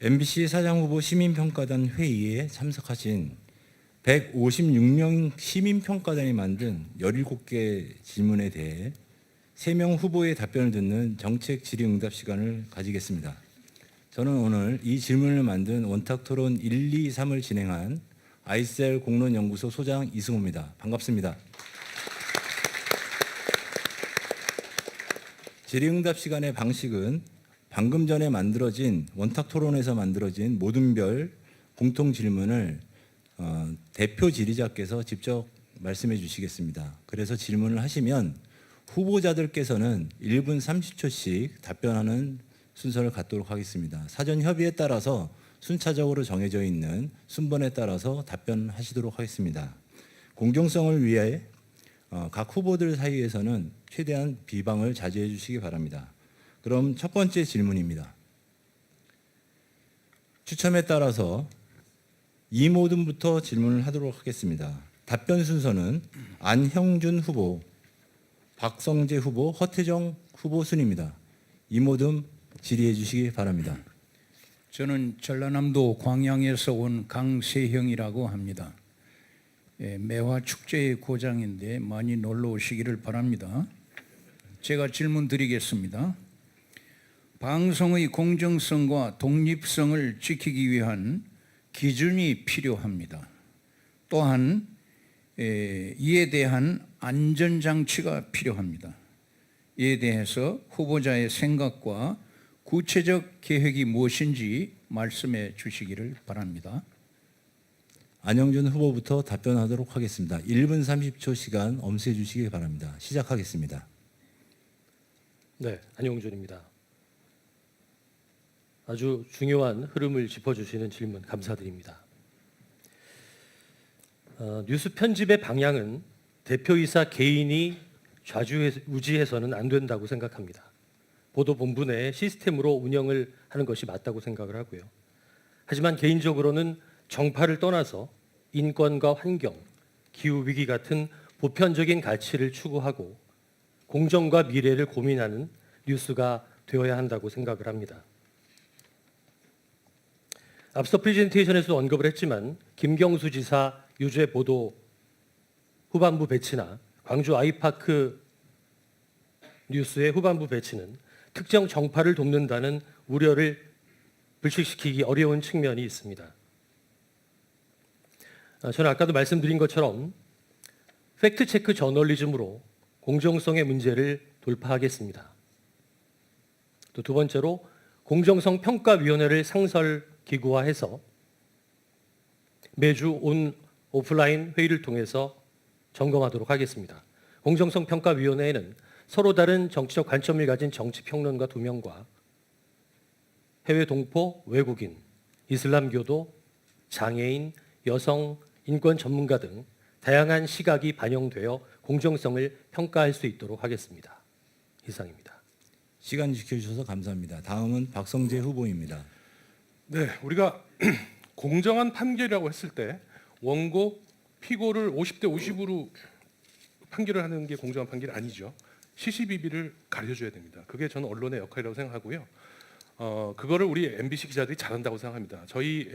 MBC 사장후보 시민평가단 회의에 참석하신 156명 시민평가단이 만든 17개 질문에 대해 3명 후보의 답변을 듣는 정책 질의응답 시간을 가지겠습니다. 저는 오늘 이 질문을 만든 원탁토론 1, 2, 3을 진행한 아이셀 공론연구소 소장 이승호입니다. 반갑습니다. 질의응답 시간의 방식은 방금 전에 만들어진 원탁토론에서 만들어진 모든 별 공통 질문을 대표 질의자께서 직접 말씀해 주시겠습니다. 그래서 질문을 하시면 후보자들께서는 1분 30초씩 답변하는 순서를 갖도록 하겠습니다. 사전 협의에 따라서 순차적으로 정해져 있는 순번에 따라서 답변하시도록 하겠습니다. 공정성을 위해 각 후보들 사이에서는 최대한 비방을 자제해 주시기 바랍니다. 그럼 첫 번째 질문입니다. 추첨에 따라서 이모든부터 질문을 하도록 하겠습니다. 답변 순서는 안형준 후보, 박성재 후보, 허태정 후보 순입니다. 이모든 질의해 주시기 바랍니다. 저는 전라남도 광양에서 온 강세형이라고 합니다. 매화 축제의 고장인데 많이 놀러 오시기를 바랍니다. 제가 질문 드리겠습니다. 방송의 공정성과 독립성을 지키기 위한 기준이 필요합니다. 또한 이에 대한 안전장치가 필요합니다. 이에 대해서 후보자의 생각과 구체적 계획이 무엇인지 말씀해 주시기를 바랍니다. 안형준 후보부터 답변하도록 하겠습니다. 1분 30초 시간 엄수해 주시기 바랍니다. 시작하겠습니다. 네, 안형준입니다. 아주 중요한 흐름을 짚어주시는 질문 감사드립니다. 뉴스 편집의 방향은 대표이사 개인이 좌지우지해서는 안 된다고 생각합니다. 보도본부 내 시스템으로 운영을 하는 것이 맞다고 생각을 하고요. 하지만 개인적으로는 정파를 떠나서 인권과 환경, 기후위기 같은 보편적인 가치를 추구하고 공정과 미래를 고민하는 뉴스가 되어야 한다고 생각을 합니다. 앞서 프레젠테이션에서 언급을 했지만 김경수 지사 유죄 보도 후반부 배치나 광주 아이파크 뉴스의 후반부 배치는 특정 정파를 돕는다는 우려를 불식시키기 어려운 측면이 있습니다. 저는 아까도 말씀드린 것처럼 팩트체크 저널리즘으로 공정성의 문제를 돌파하겠습니다. 또 두 번째로 공정성 평가위원회를 기구화해서 매주 오프라인 회의를 통해서 점검하도록 하겠습니다. 공정성 평가위원회에는 서로 다른 정치적 관점을 가진 정치평론가 2명과 해외 동포, 외국인, 이슬람교도, 장애인, 여성, 인권 전문가 등 다양한 시각이 반영되어 공정성을 평가할 수 있도록 하겠습니다. 이상입니다. 시간 지켜주셔서 감사합니다. 다음은 박성재 후보입니다. 네, 우리가 공정한 판결이라고 했을 때 원고, 피고를 50대 50으로 판결을 하는 게 공정한 판결이 아니죠. 시시비비를 가려줘야 됩니다. 그게 저는 언론의 역할이라고 생각하고요. 그거를 우리 MBC 기자들이 잘한다고 생각합니다. 저희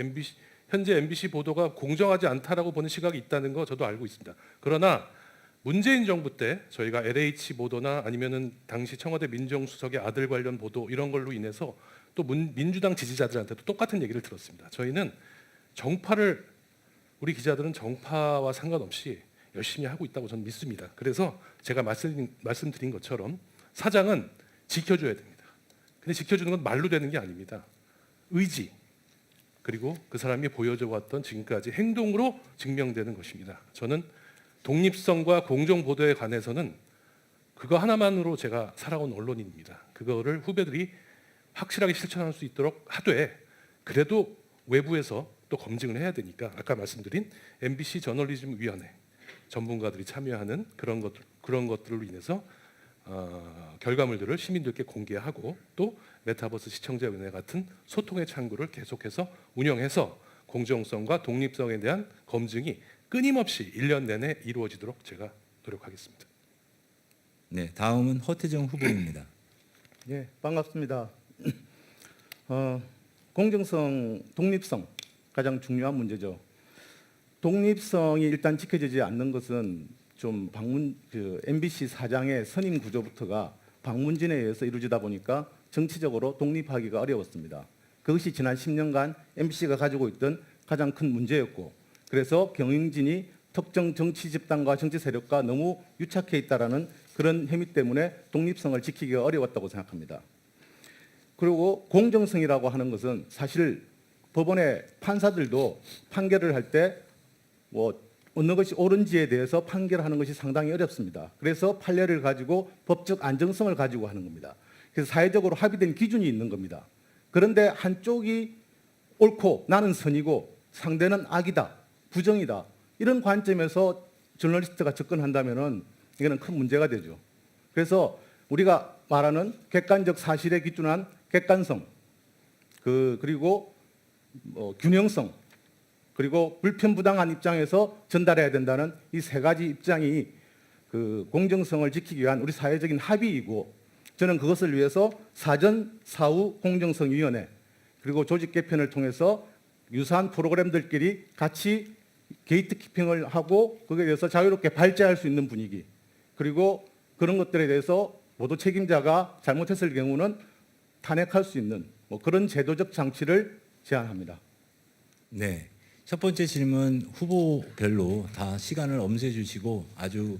현재 MBC 보도가 공정하지 않다라고 보는 시각이 있다는 거 저도 알고 있습니다. 그러나 문재인 정부 때 저희가 LH 보도나 아니면은 당시 청와대 민정수석의 아들 관련 보도 이런 걸로 인해서 또 민주당 지지자들한테도 똑같은 얘기를 들었습니다. 저희는 우리 기자들은 정파와 상관없이 열심히 하고 있다고 저는 믿습니다. 그래서 제가 말씀드린 것처럼 사장은 지켜줘야 됩니다. 근데 지켜주는 건 말로 되는 게 아닙니다. 의지 그리고 그 사람이 보여줘 왔던 지금까지 행동으로 증명되는 것입니다. 저는 독립성과 공정 보도에 관해서는 그거 하나만으로 제가 살아온 언론인입니다. 그거를 후배들이 확실하게 실천할 수 있도록 하되 그래도 외부에서 또 검증을 해야 되니까 아까 말씀드린 MBC 저널리즘 위원회 전문가들이 참여하는 그런 것들로 인해서 결과물들을 시민들께 공개하고 또 메타버스 시청자위원회 같은 소통의 창구를 계속해서 운영해서 공정성과 독립성에 대한 검증이 끊임없이 1년 내내 이루어지도록 제가 노력하겠습니다. 네, 다음은 허태정 후보입니다. 네, 반갑습니다. 공정성, 독립성 가장 중요한 문제죠. 독립성이 일단 지켜지지 않는 것은 좀 MBC 사장의 선임 구조부터가 방문진에 의해서 이루어지다 보니까 정치적으로 독립하기가 어려웠습니다. 그것이 지난 10년간 MBC가 가지고 있던 가장 큰 문제였고, 그래서 경영진이 특정 정치 집단과 정치 세력과 너무 유착해 있다라는 그런 혐의 때문에 독립성을 지키기가 어려웠다고 생각합니다. 그리고 공정성이라고 하는 것은 사실 법원의 판사들도 판결을 할 때 어느 것이 옳은지에 대해서 판결하는 것이 상당히 어렵습니다. 그래서 판례를 가지고 법적 안정성을 가지고 하는 겁니다. 그래서 사회적으로 합의된 기준이 있는 겁니다. 그런데 한쪽이 옳고 나는 선이고 상대는 악이다, 부정이다, 이런 관점에서 저널리스트가 접근한다면은 이거는 큰 문제가 되죠. 그래서 우리가 말하는 객관적 사실에 기준한 객관성, 그리고 균형성, 그리고 불편부당한 입장에서 전달해야 된다는 이 세 가지 입장이 그 공정성을 지키기 위한 우리 사회적인 합의이고, 저는 그것을 위해서 사전 사후 공정성위원회 그리고 조직 개편을 통해서 유사한 프로그램들끼리 같이 게이트키핑을 하고 거기에 대해서 자유롭게 발제할 수 있는 분위기, 그리고 그런 것들에 대해서 모두 책임자가 잘못했을 경우는 탄핵할 수 있는 그런 제도적 장치를 제안합니다. 네. 첫 번째 질문 후보별로 다 시간을 엄수해 주시고 아주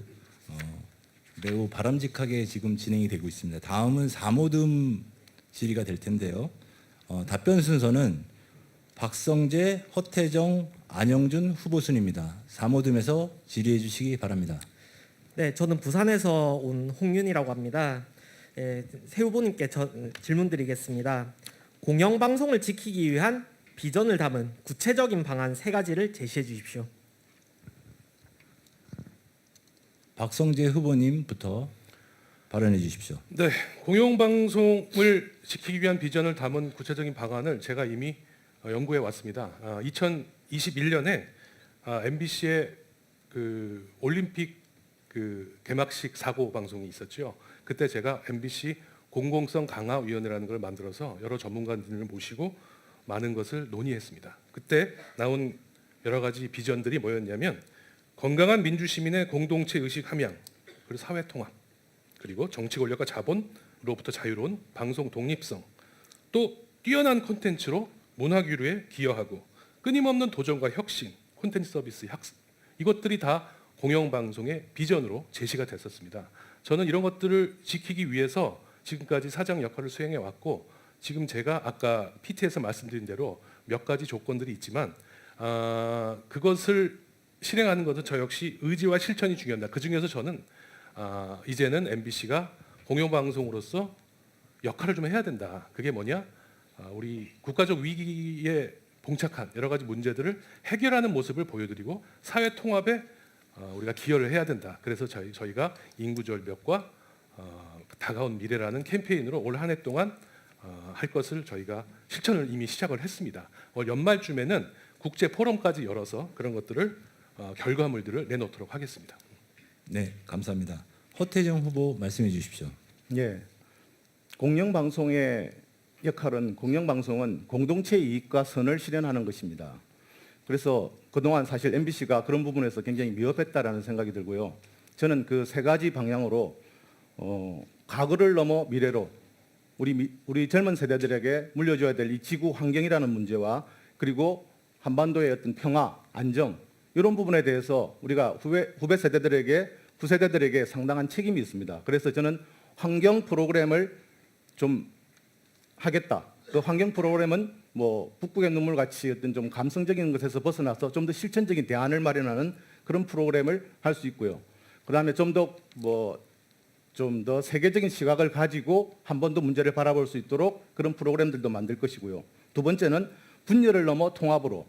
매우 바람직하게 지금 진행이 되고 있습니다. 다음은 4모듬 질의가 될 텐데요. 답변 순서는 박성재, 허태정, 안영준 후보 순입니다. 4모듬에서 질의해 주시기 바랍니다. 네, 저는 부산에서 온 홍윤이라고 합니다. 새 후보님께 질문 드리겠습니다. 공영방송을 지키기 위한 비전을 담은 구체적인 방안 3가지를 제시해 주십시오. 박성재 후보님부터 발언해 주십시오. 네, 공영방송을 지키기 위한 비전을 담은 구체적인 방안을 제가 이미 연구해 왔습니다. 2021년에 MBC의 그 올림픽 그 개막식 사고 방송이 있었죠. 그때 제가 MBC 공공성 강화 위원회라는 걸 만들어서 여러 전문가들을 모시고 많은 것을 논의했습니다. 그때 나온 여러 가지 비전들이 뭐였냐면 건강한 민주시민의 공동체 의식 함양, 그리고 사회 통합, 그리고 정치 권력과 자본으로부터 자유로운 방송 독립성, 또 뛰어난 콘텐츠로 문화 규류에 기여하고 끊임없는 도전과 혁신, 콘텐츠 서비스 학습, 이것들이 다 공영방송의 비전으로 제시가 됐었습니다. 저는 이런 것들을 지키기 위해서 지금까지 사장 역할을 수행해 왔고, 지금 제가 아까 PT에서 말씀드린 대로 몇 가지 조건들이 있지만 그것을 실행하는 것은 저 역시 의지와 실천이 중요합니다. 그 중에서 저는 이제는 MBC가 공영방송으로서 역할을 좀 해야 된다. 그게 뭐냐? 우리 국가적 위기에 봉착한 여러 가지 문제들을 해결하는 모습을 보여드리고 사회 통합에 우리가 기여를 해야 된다. 그래서 저희가 인구절벽과 다가온 미래라는 캠페인으로 올 한 해 동안 할 것을 저희가 실천을 이미 시작을 했습니다. 연말쯤에는 국제 포럼까지 열어서 그런 것들을 결과물들을 내놓도록 하겠습니다. 네, 감사합니다. 허태정 후보 말씀해 주십시오. 예, 공영방송의 역할은 공영방송은 공동체 이익과 선을 실현하는 것입니다. 그래서 그동안 사실 MBC가 그런 부분에서 굉장히 미흡했다라는 생각이 들고요. 저는 그 3가지 방향으로 과거를 넘어 미래로 우리 젊은 세대들에게 물려줘야 될 이 지구 환경이라는 문제와 그리고 한반도의 어떤 평화, 안정 이런 부분에 대해서 우리가 후배 세대들에게 상당한 책임이 있습니다. 그래서 저는 환경 프로그램을 좀 하겠다. 그 환경 프로그램은 북극의 눈물 같이 어떤 좀 감성적인 것에서 벗어나서 좀 더 실천적인 대안을 마련하는 그런 프로그램을 할 수 있고요. 그다음에 좀 더 세계적인 시각을 가지고 한 번 더 문제를 바라볼 수 있도록 그런 프로그램들도 만들 것이고요. 두 번째는 분열을 넘어 통합으로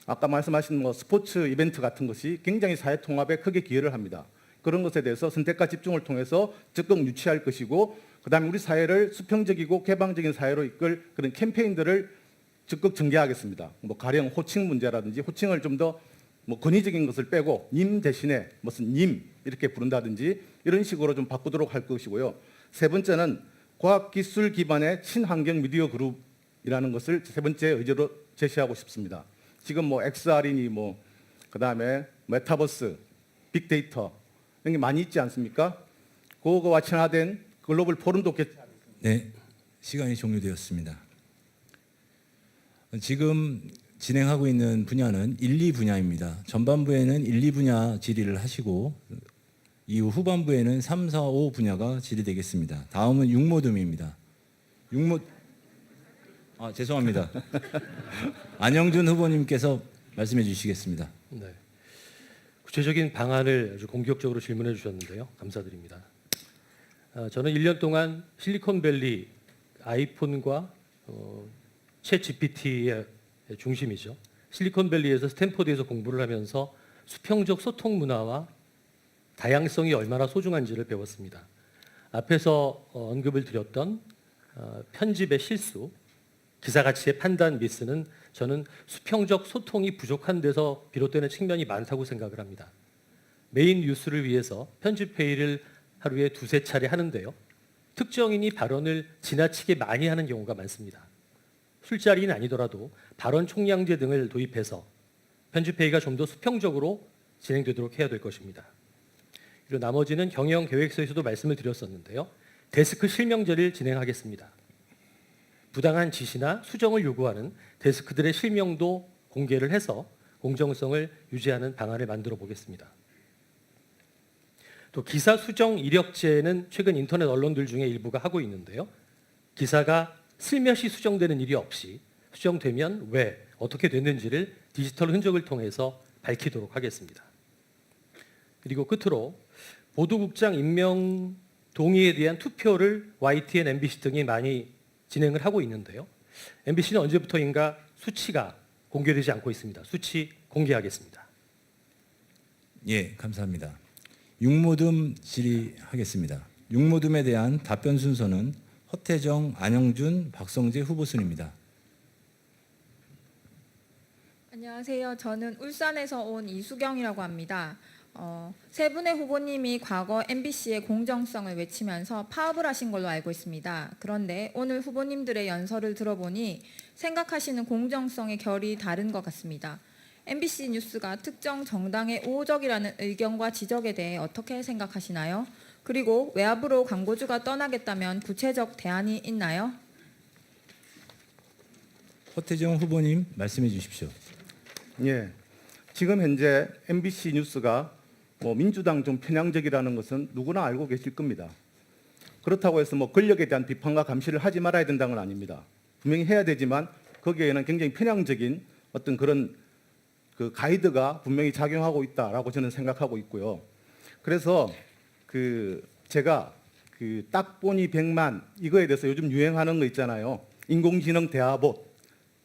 아까 말씀하신 스포츠 이벤트 같은 것이 굉장히 사회 통합에 크게 기여를 합니다. 그런 것에 대해서 선택과 집중을 통해서 적극 유치할 것이고, 그다음에 우리 사회를 수평적이고 개방적인 사회로 이끌 그런 캠페인들을 적극 전개하겠습니다. 가령 호칭 문제라든지 호칭을 좀 더 권위적인 것을 빼고 님 대신에 무슨 님 이렇게 부른다든지 이런 식으로 좀 바꾸도록 할 것이고요. 세 번째는 과학기술 기반의 친환경 미디어 그룹 이라는 것을 세 번째 의제로 제시하고 싶습니다. 지금 뭐 XR이니 뭐 그다음에 메타버스, 빅데이터 이런 게 많이 있지 않습니까? 그거와 친화된 글로벌 포럼도 네, 시간이 종료되었습니다. 지금 진행하고 있는 분야는 1, 2 분야입니다. 전반부에는 1, 2 분야 질의를 하시고 이후 후반부에는 3, 4, 5 분야가 질의되겠습니다. 다음은 육모듬입니다. 죄송합니다. 안영준 후보님께서 말씀해 주시겠습니다. 네. 구체적인 방안을 아주 공격적으로 질문해 주셨는데요. 감사드립니다. 저는 1년 동안 실리콘밸리 아이폰과 챗 GPT의 중심이죠. 실리콘밸리에서 스탠포드에서 공부를 하면서 수평적 소통 문화와 다양성이 얼마나 소중한지를 배웠습니다. 앞에서 언급을 드렸던 편집의 실수, 기사 가치의 판단 미스는 저는 수평적 소통이 부족한 데서 비롯되는 측면이 많다고 생각을 합니다. 메인 뉴스를 위해서 편집 회의를 하루에 2-3차례 하는데요. 특정인이 발언을 지나치게 많이 하는 경우가 많습니다. 술자리는 아니더라도 발언 총량제 등을 도입해서 편집 회의가 좀 더 수평적으로 진행되도록 해야 될 것입니다. 그리고 나머지는 경영 계획서에서도 말씀을 드렸었는데요. 데스크 실명제를 진행하겠습니다. 부당한 지시나 수정을 요구하는 데스크들의 실명도 공개를 해서 공정성을 유지하는 방안을 만들어 보겠습니다. 또 기사 수정 이력제는 최근 인터넷 언론들 중에 일부가 하고 있는데요. 기사가 슬며시 수정되는 일이 없이 수정되면 왜, 어떻게 됐는지를 디지털 흔적을 통해서 밝히도록 하겠습니다. 그리고 끝으로 보도국장 임명 동의에 대한 투표를 YTN, MBC 등이 많이 진행을 하고 있는데요. MBC는 언제부터인가 수치가 공개되지 않고 있습니다. 수치 공개하겠습니다. 예, 감사합니다. 육모듬 질의하겠습니다. 육모듬에 대한 답변 순서는 허태정, 안영준, 박성재 후보 순입니다. 안녕하세요. 저는 울산에서 온 이수경이라고 합니다. 세 분의 후보님이 과거 MBC의 공정성을 외치면서 파업을 하신 걸로 알고 있습니다. 그런데 오늘 후보님들의 연설을 들어보니 생각하시는 공정성의 결이 다른 것 같습니다. MBC 뉴스가 특정 정당의 우호적이라는 의견과 지적에 대해 어떻게 생각하시나요? 그리고 외압으로 광고주가 떠나겠다면 구체적 대안이 있나요? 허태정 후보님 말씀해 주십시오. 예. 지금 현재 MBC 뉴스가 민주당 좀 편향적이라는 것은 누구나 알고 계실 겁니다. 그렇다고 해서 권력에 대한 비판과 감시를 하지 말아야 된다는 건 아닙니다. 분명히 해야 되지만 거기에는 굉장히 편향적인 어떤 그런 그 가이드가 분명히 작용하고 있다라고 저는 생각하고 있고요. 그래서 제가 딱 보니 100만 이거에 대해서 요즘 유행하는 거 있잖아요. 인공지능 대화봇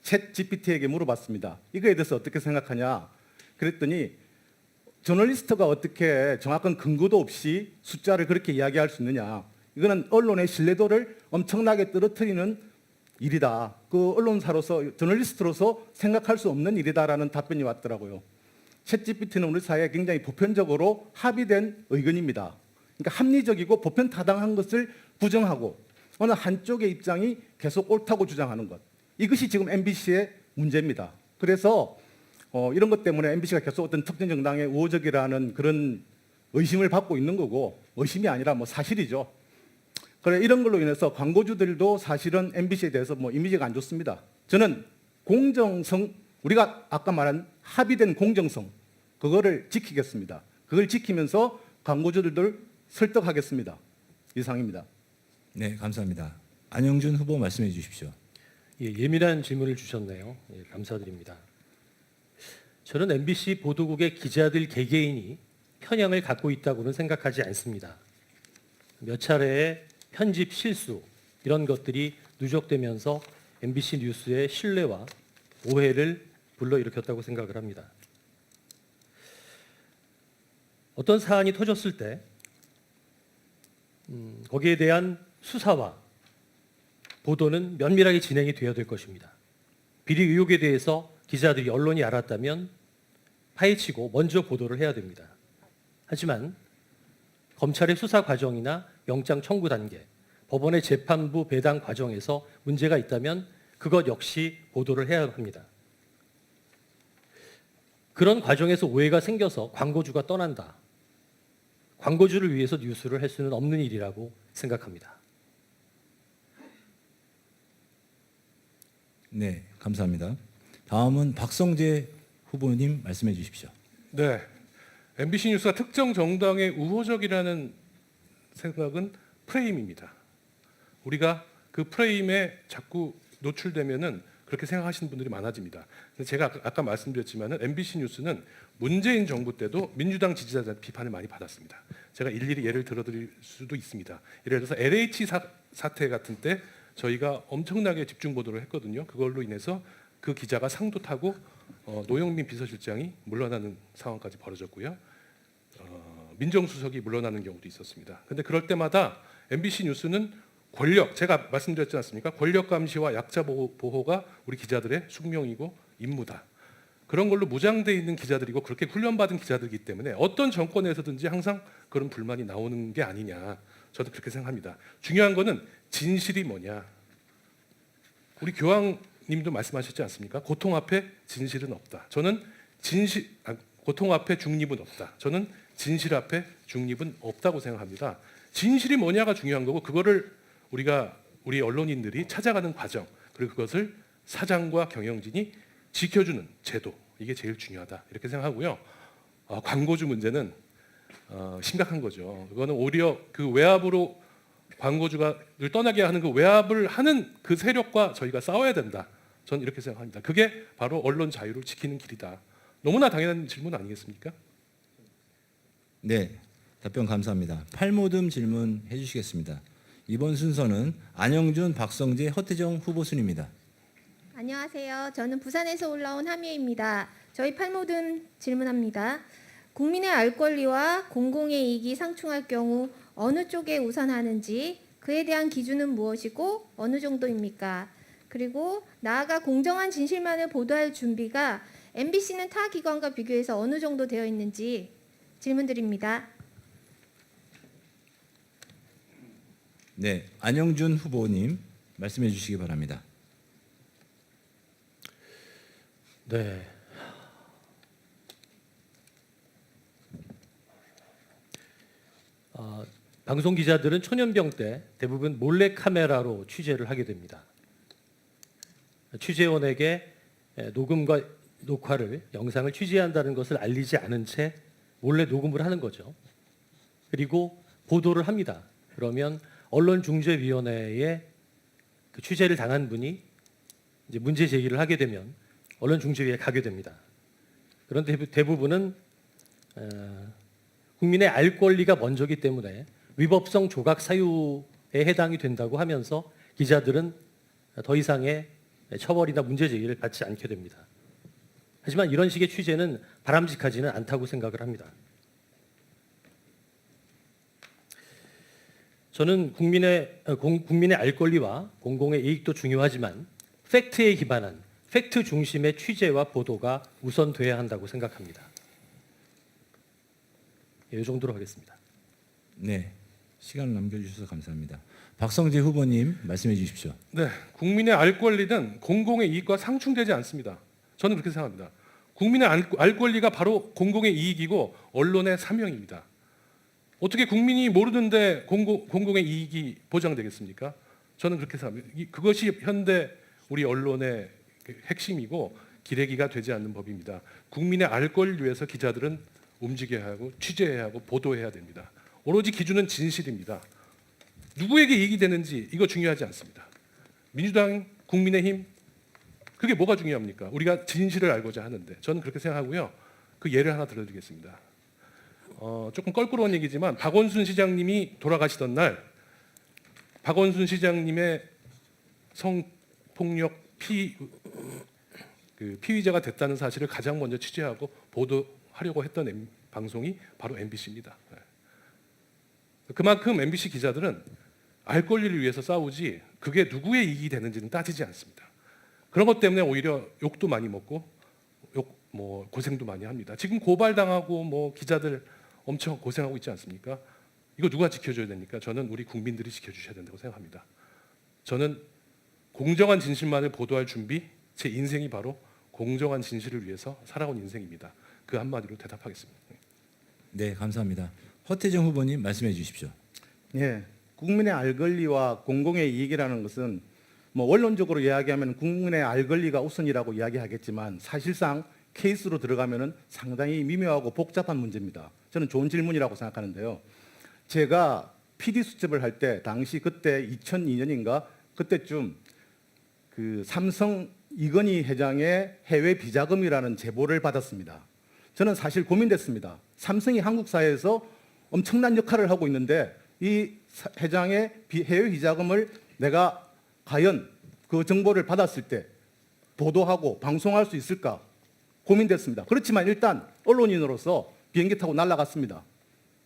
챗 GPT에게 물어봤습니다. 이거에 대해서 어떻게 생각하냐? 그랬더니 저널리스트가 어떻게 정확한 근거도 없이 숫자를 그렇게 이야기할 수 있느냐? 이거는 언론의 신뢰도를 엄청나게 떨어뜨리는 일이다. 그 언론사로서 저널리스트로서 생각할 수 없는 일이다라는 답변이 왔더라고요. 챗 GPT는 우리 사회에 굉장히 보편적으로 합의된 의견입니다. 그러니까 합리적이고 보편 타당한 것을 부정하고 어느 한쪽의 입장이 계속 옳다고 주장하는 것. 이것이 지금 MBC의 문제입니다. 그래서 이런 것 때문에 MBC가 계속 어떤 특정 정당의 우호적이라는 그런 의심을 받고 있는 거고, 의심이 아니라 사실이죠. 그래 이런 걸로 인해서 광고주들도 사실은 MBC에 대해서 이미지가 안 좋습니다. 저는 공정성, 우리가 아까 말한 합의된 공정성, 그거를 지키겠습니다. 그걸 지키면서 광고주들을 설득하겠습니다. 이상입니다. 네, 감사합니다. 안영준 후보 말씀해 주십시오. 예민한 질문을 주셨네요. 감사드립니다. 저는 MBC 보도국의 기자들 개개인이 편향을 갖고 있다고는 생각하지 않습니다. 몇 차례의 편집 실수 이런 것들이 누적되면서 MBC 뉴스의 신뢰와 오해를 불러일으켰다고 생각을 합니다. 어떤 사안이 터졌을 때 거기에 대한 수사와 보도는 면밀하게 진행이 되어야 될 것입니다. 비리 의혹에 대해서 기자들이 언론이 알았다면 파헤치고 먼저 보도를 해야 됩니다. 하지만 검찰의 수사 과정이나 영장 청구 단계, 법원의 재판부 배당 과정에서 문제가 있다면 그것 역시 보도를 해야 합니다. 그런 과정에서 오해가 생겨서 광고주가 떠난다. 광고주를 위해서 뉴스를 할 수는 없는 일이라고 생각합니다. 네, 감사합니다. 다음은 박성재 후보님 말씀해 주십시오. 네, MBC 뉴스가 특정 정당의 우호적이라는 생각은 프레임입니다. 우리가 그 프레임에 자꾸 노출되면은 그렇게 생각하시는 분들이 많아집니다. 근데 제가 아까 말씀드렸지만은 MBC 뉴스는 문재인 정부 때도 민주당 지지자들 비판을 많이 받았습니다. 제가 일일이 예를 들어드릴 수도 있습니다. 예를 들어서 LH 사태 같은 때 저희가 엄청나게 집중 보도를 했거든요. 그걸로 인해서 그 기자가 상도 타고 노영민 비서실장이 물러나는 상황까지 벌어졌고요. 민정수석이 물러나는 경우도 있었습니다. 근데 그럴 때마다 MBC 뉴스는 권력, 제가 말씀드렸지 않습니까? 권력 감시와 약자 보호가 우리 기자들의 숙명이고 임무다. 그런 걸로 무장돼 있는 기자들이고 그렇게 훈련받은 기자들이기 때문에 어떤 정권에서든지 항상 그런 불만이 나오는 게 아니냐. 저도 그렇게 생각합니다. 중요한 거는 진실이 뭐냐. 우리 교황님도 말씀하셨지 않습니까? 고통 앞에 진실은 없다. 저는 고통 앞에 중립은 없다. 저는 진실 앞에 중립은 없다고 생각합니다. 진실이 뭐냐가 중요한 거고 그거를 우리 언론인들이 찾아가는 과정 그리고 그것을 사장과 경영진이 지켜주는 제도 이게 제일 중요하다 이렇게 생각하고요. 광고주 문제는 심각한 거죠. 그거는 오히려 그 외압으로 광고주가를 떠나게 하는 그 외압을 하는 그 세력과 저희가 싸워야 된다. 저는 이렇게 생각합니다. 그게 바로 언론 자유를 지키는 길이다. 너무나 당연한 질문 아니겠습니까? 네, 답변 감사합니다. 팔모듬 질문해 주시겠습니다. 이번 순서는 안영준, 박성재, 허태정 후보 순입니다. 안녕하세요. 저는 부산에서 올라온 함예입니다. 저희 팔모든 질문합니다. 국민의 알 권리와 공공의 이익이 상충할 경우 어느 쪽에 우선하는지 그에 대한 기준은 무엇이고 어느 정도입니까? 그리고 나아가 공정한 진실만을 보도할 준비가 MBC는 타 기관과 비교해서 어느 정도 되어 있는지 질문드립니다. 네, 안영준 후보님 말씀해 주시기 바랍니다. 네. 방송 기자들은 초년병 때 대부분 몰래 카메라로 취재를 하게 됩니다. 취재원에게 녹음과 녹화를 영상을 취재한다는 것을 알리지 않은 채 몰래 녹음을 하는 거죠. 그리고 보도를 합니다. 그러면 언론중재위원회에 그 취재를 당한 분이 이제 문제 제기를 하게 되면 언론중재위에 가게 됩니다. 그런데 대부분은 국민의 알 권리가 먼저기 때문에 위법성 조각 사유에 해당이 된다고 하면서 기자들은 더 이상의 처벌이나 문제 제기를 받지 않게 됩니다. 하지만 이런 식의 취재는 바람직하지는 않다고 생각을 합니다. 저는 국민의 알 권리와 공공의 이익도 중요하지만 팩트에 기반한 팩트 중심의 취재와 보도가 우선돼야 한다고 생각합니다. 이 정도로 하겠습니다. 네, 시간을 남겨주셔서 감사합니다. 박성재 후보님 말씀해 주십시오. 네, 국민의 알 권리는 공공의 이익과 상충되지 않습니다. 저는 그렇게 생각합니다. 국민의 알 권리가 바로 공공의 이익이고 언론의 사명입니다. 어떻게 국민이 모르는데 공공의 이익이 보장되겠습니까? 저는 그렇게 생각합니다. 그것이 현대 우리 언론의 핵심이고 기레기가 되지 않는 법입니다. 국민의 알 권리를 위해서 기자들은 움직여야 하고 취재해야 하고 보도해야 됩니다. 오로지 기준은 진실입니다. 누구에게 이익이 되는지 이거 중요하지 않습니다. 민주당, 국민의힘 그게 뭐가 중요합니까? 우리가 진실을 알고자 하는데 저는 그렇게 생각하고요. 그 예를 하나 들어드리겠습니다. 조금 껄끄러운 얘기지만 박원순 시장님이 돌아가시던 날 박원순 시장님의 성폭력 피의자가 됐다는 사실을 가장 먼저 취재하고 보도하려고 했던 방송이 바로 MBC입니다. 그만큼 MBC 기자들은 알 권리를 위해서 싸우지 그게 누구의 이익이 되는지는 따지지 않습니다. 그런 것 때문에 오히려 욕도 많이 먹고 고생도 많이 합니다. 지금 고발당하고 기자들 엄청 고생하고 있지 않습니까? 이거 누가 지켜줘야 됩니까? 저는 우리 국민들이 지켜주셔야 된다고 생각합니다. 저는 공정한 진실만을 보도할 준비, 제 인생이 바로 공정한 진실을 위해서 살아온 인생입니다. 그 한마디로 대답하겠습니다. 네, 감사합니다. 허태정 후보님 말씀해 주십시오. 예, 국민의 알 권리와 공공의 이익이라는 것은 뭐 원론적으로 이야기하면 국민의 알 권리가 우선이라고 이야기하겠지만 사실상 케이스로 들어가면은 상당히 미묘하고 복잡한 문제입니다. 저는 좋은 질문이라고 생각하는데요. 제가 PD 수첩을 할 때 당시 그때 2002년인가 그때쯤 그 삼성 이건희 회장의 해외 비자금이라는 제보를 받았습니다. 저는 사실 고민됐습니다. 삼성이 한국 사회에서 엄청난 역할을 하고 있는데 이 회장의 해외 비자금을 내가 과연 그 정보를 받았을 때 보도하고 방송할 수 있을까 고민됐습니다. 그렇지만 일단 언론인으로서 비행기 타고 날아갔습니다.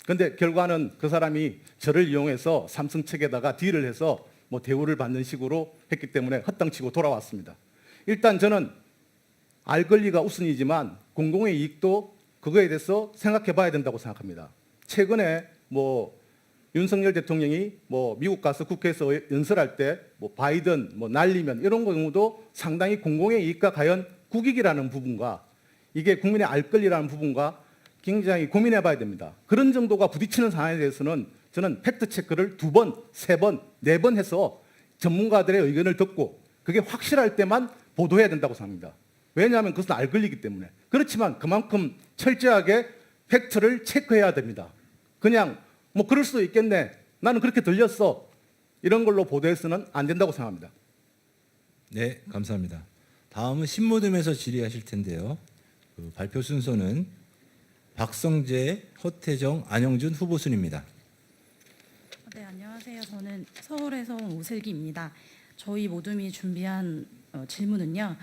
그런데 결과는 그 사람이 저를 이용해서 삼성 측에다가 딜을 해서 뭐 대우를 받는 식으로 했기 때문에 헛땅치고 돌아왔습니다. 일단 저는 알 권리가 우선이지만 공공의 이익도 그거에 대해서 생각해 봐야 된다고 생각합니다. 최근에 뭐 윤석열 대통령이 뭐 미국 가서 국회에서 연설할 때 뭐 바이든 뭐 날리면 이런 경우도 상당히 공공의 이익과 과연 국익이라는 부분과 이게 국민의 알 권리라는 부분과 굉장히 고민해 봐야 됩니다. 그런 정도가 부딪히는 상황에 대해서는 저는 팩트 체크를 2번, 3번, 4번 해서 전문가들의 의견을 듣고 그게 확실할 때만 보도해야 된다고 생각합니다. 왜냐하면 그것은 알 권리이기 때문에. 그렇지만 그만큼 철저하게 팩트를 체크해야 됩니다. 그냥 뭐 그럴 수도 있겠네. 나는 그렇게 들렸어. 이런 걸로 보도해서는 안 된다고 생각합니다. 네, 감사합니다. 다음은 신모듬에서 질의하실 텐데요. 그 발표 순서는 박성재, 허태정, 안영준 후보 순입니다. 네, 안녕하세요. 저는 서울에서 온 오슬기입니다. 저희 모둠이 준비한 질문은요.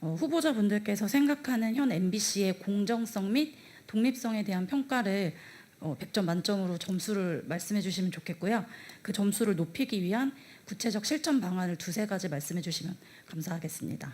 후보자분들께서 생각하는 현 MBC의 공정성 및 독립성에 대한 평가를 100점 만점으로 점수를 말씀해 주시면 좋겠고요. 그 점수를 높이기 위한 구체적 실천 방안을 2-3가지 말씀해 주시면 감사하겠습니다.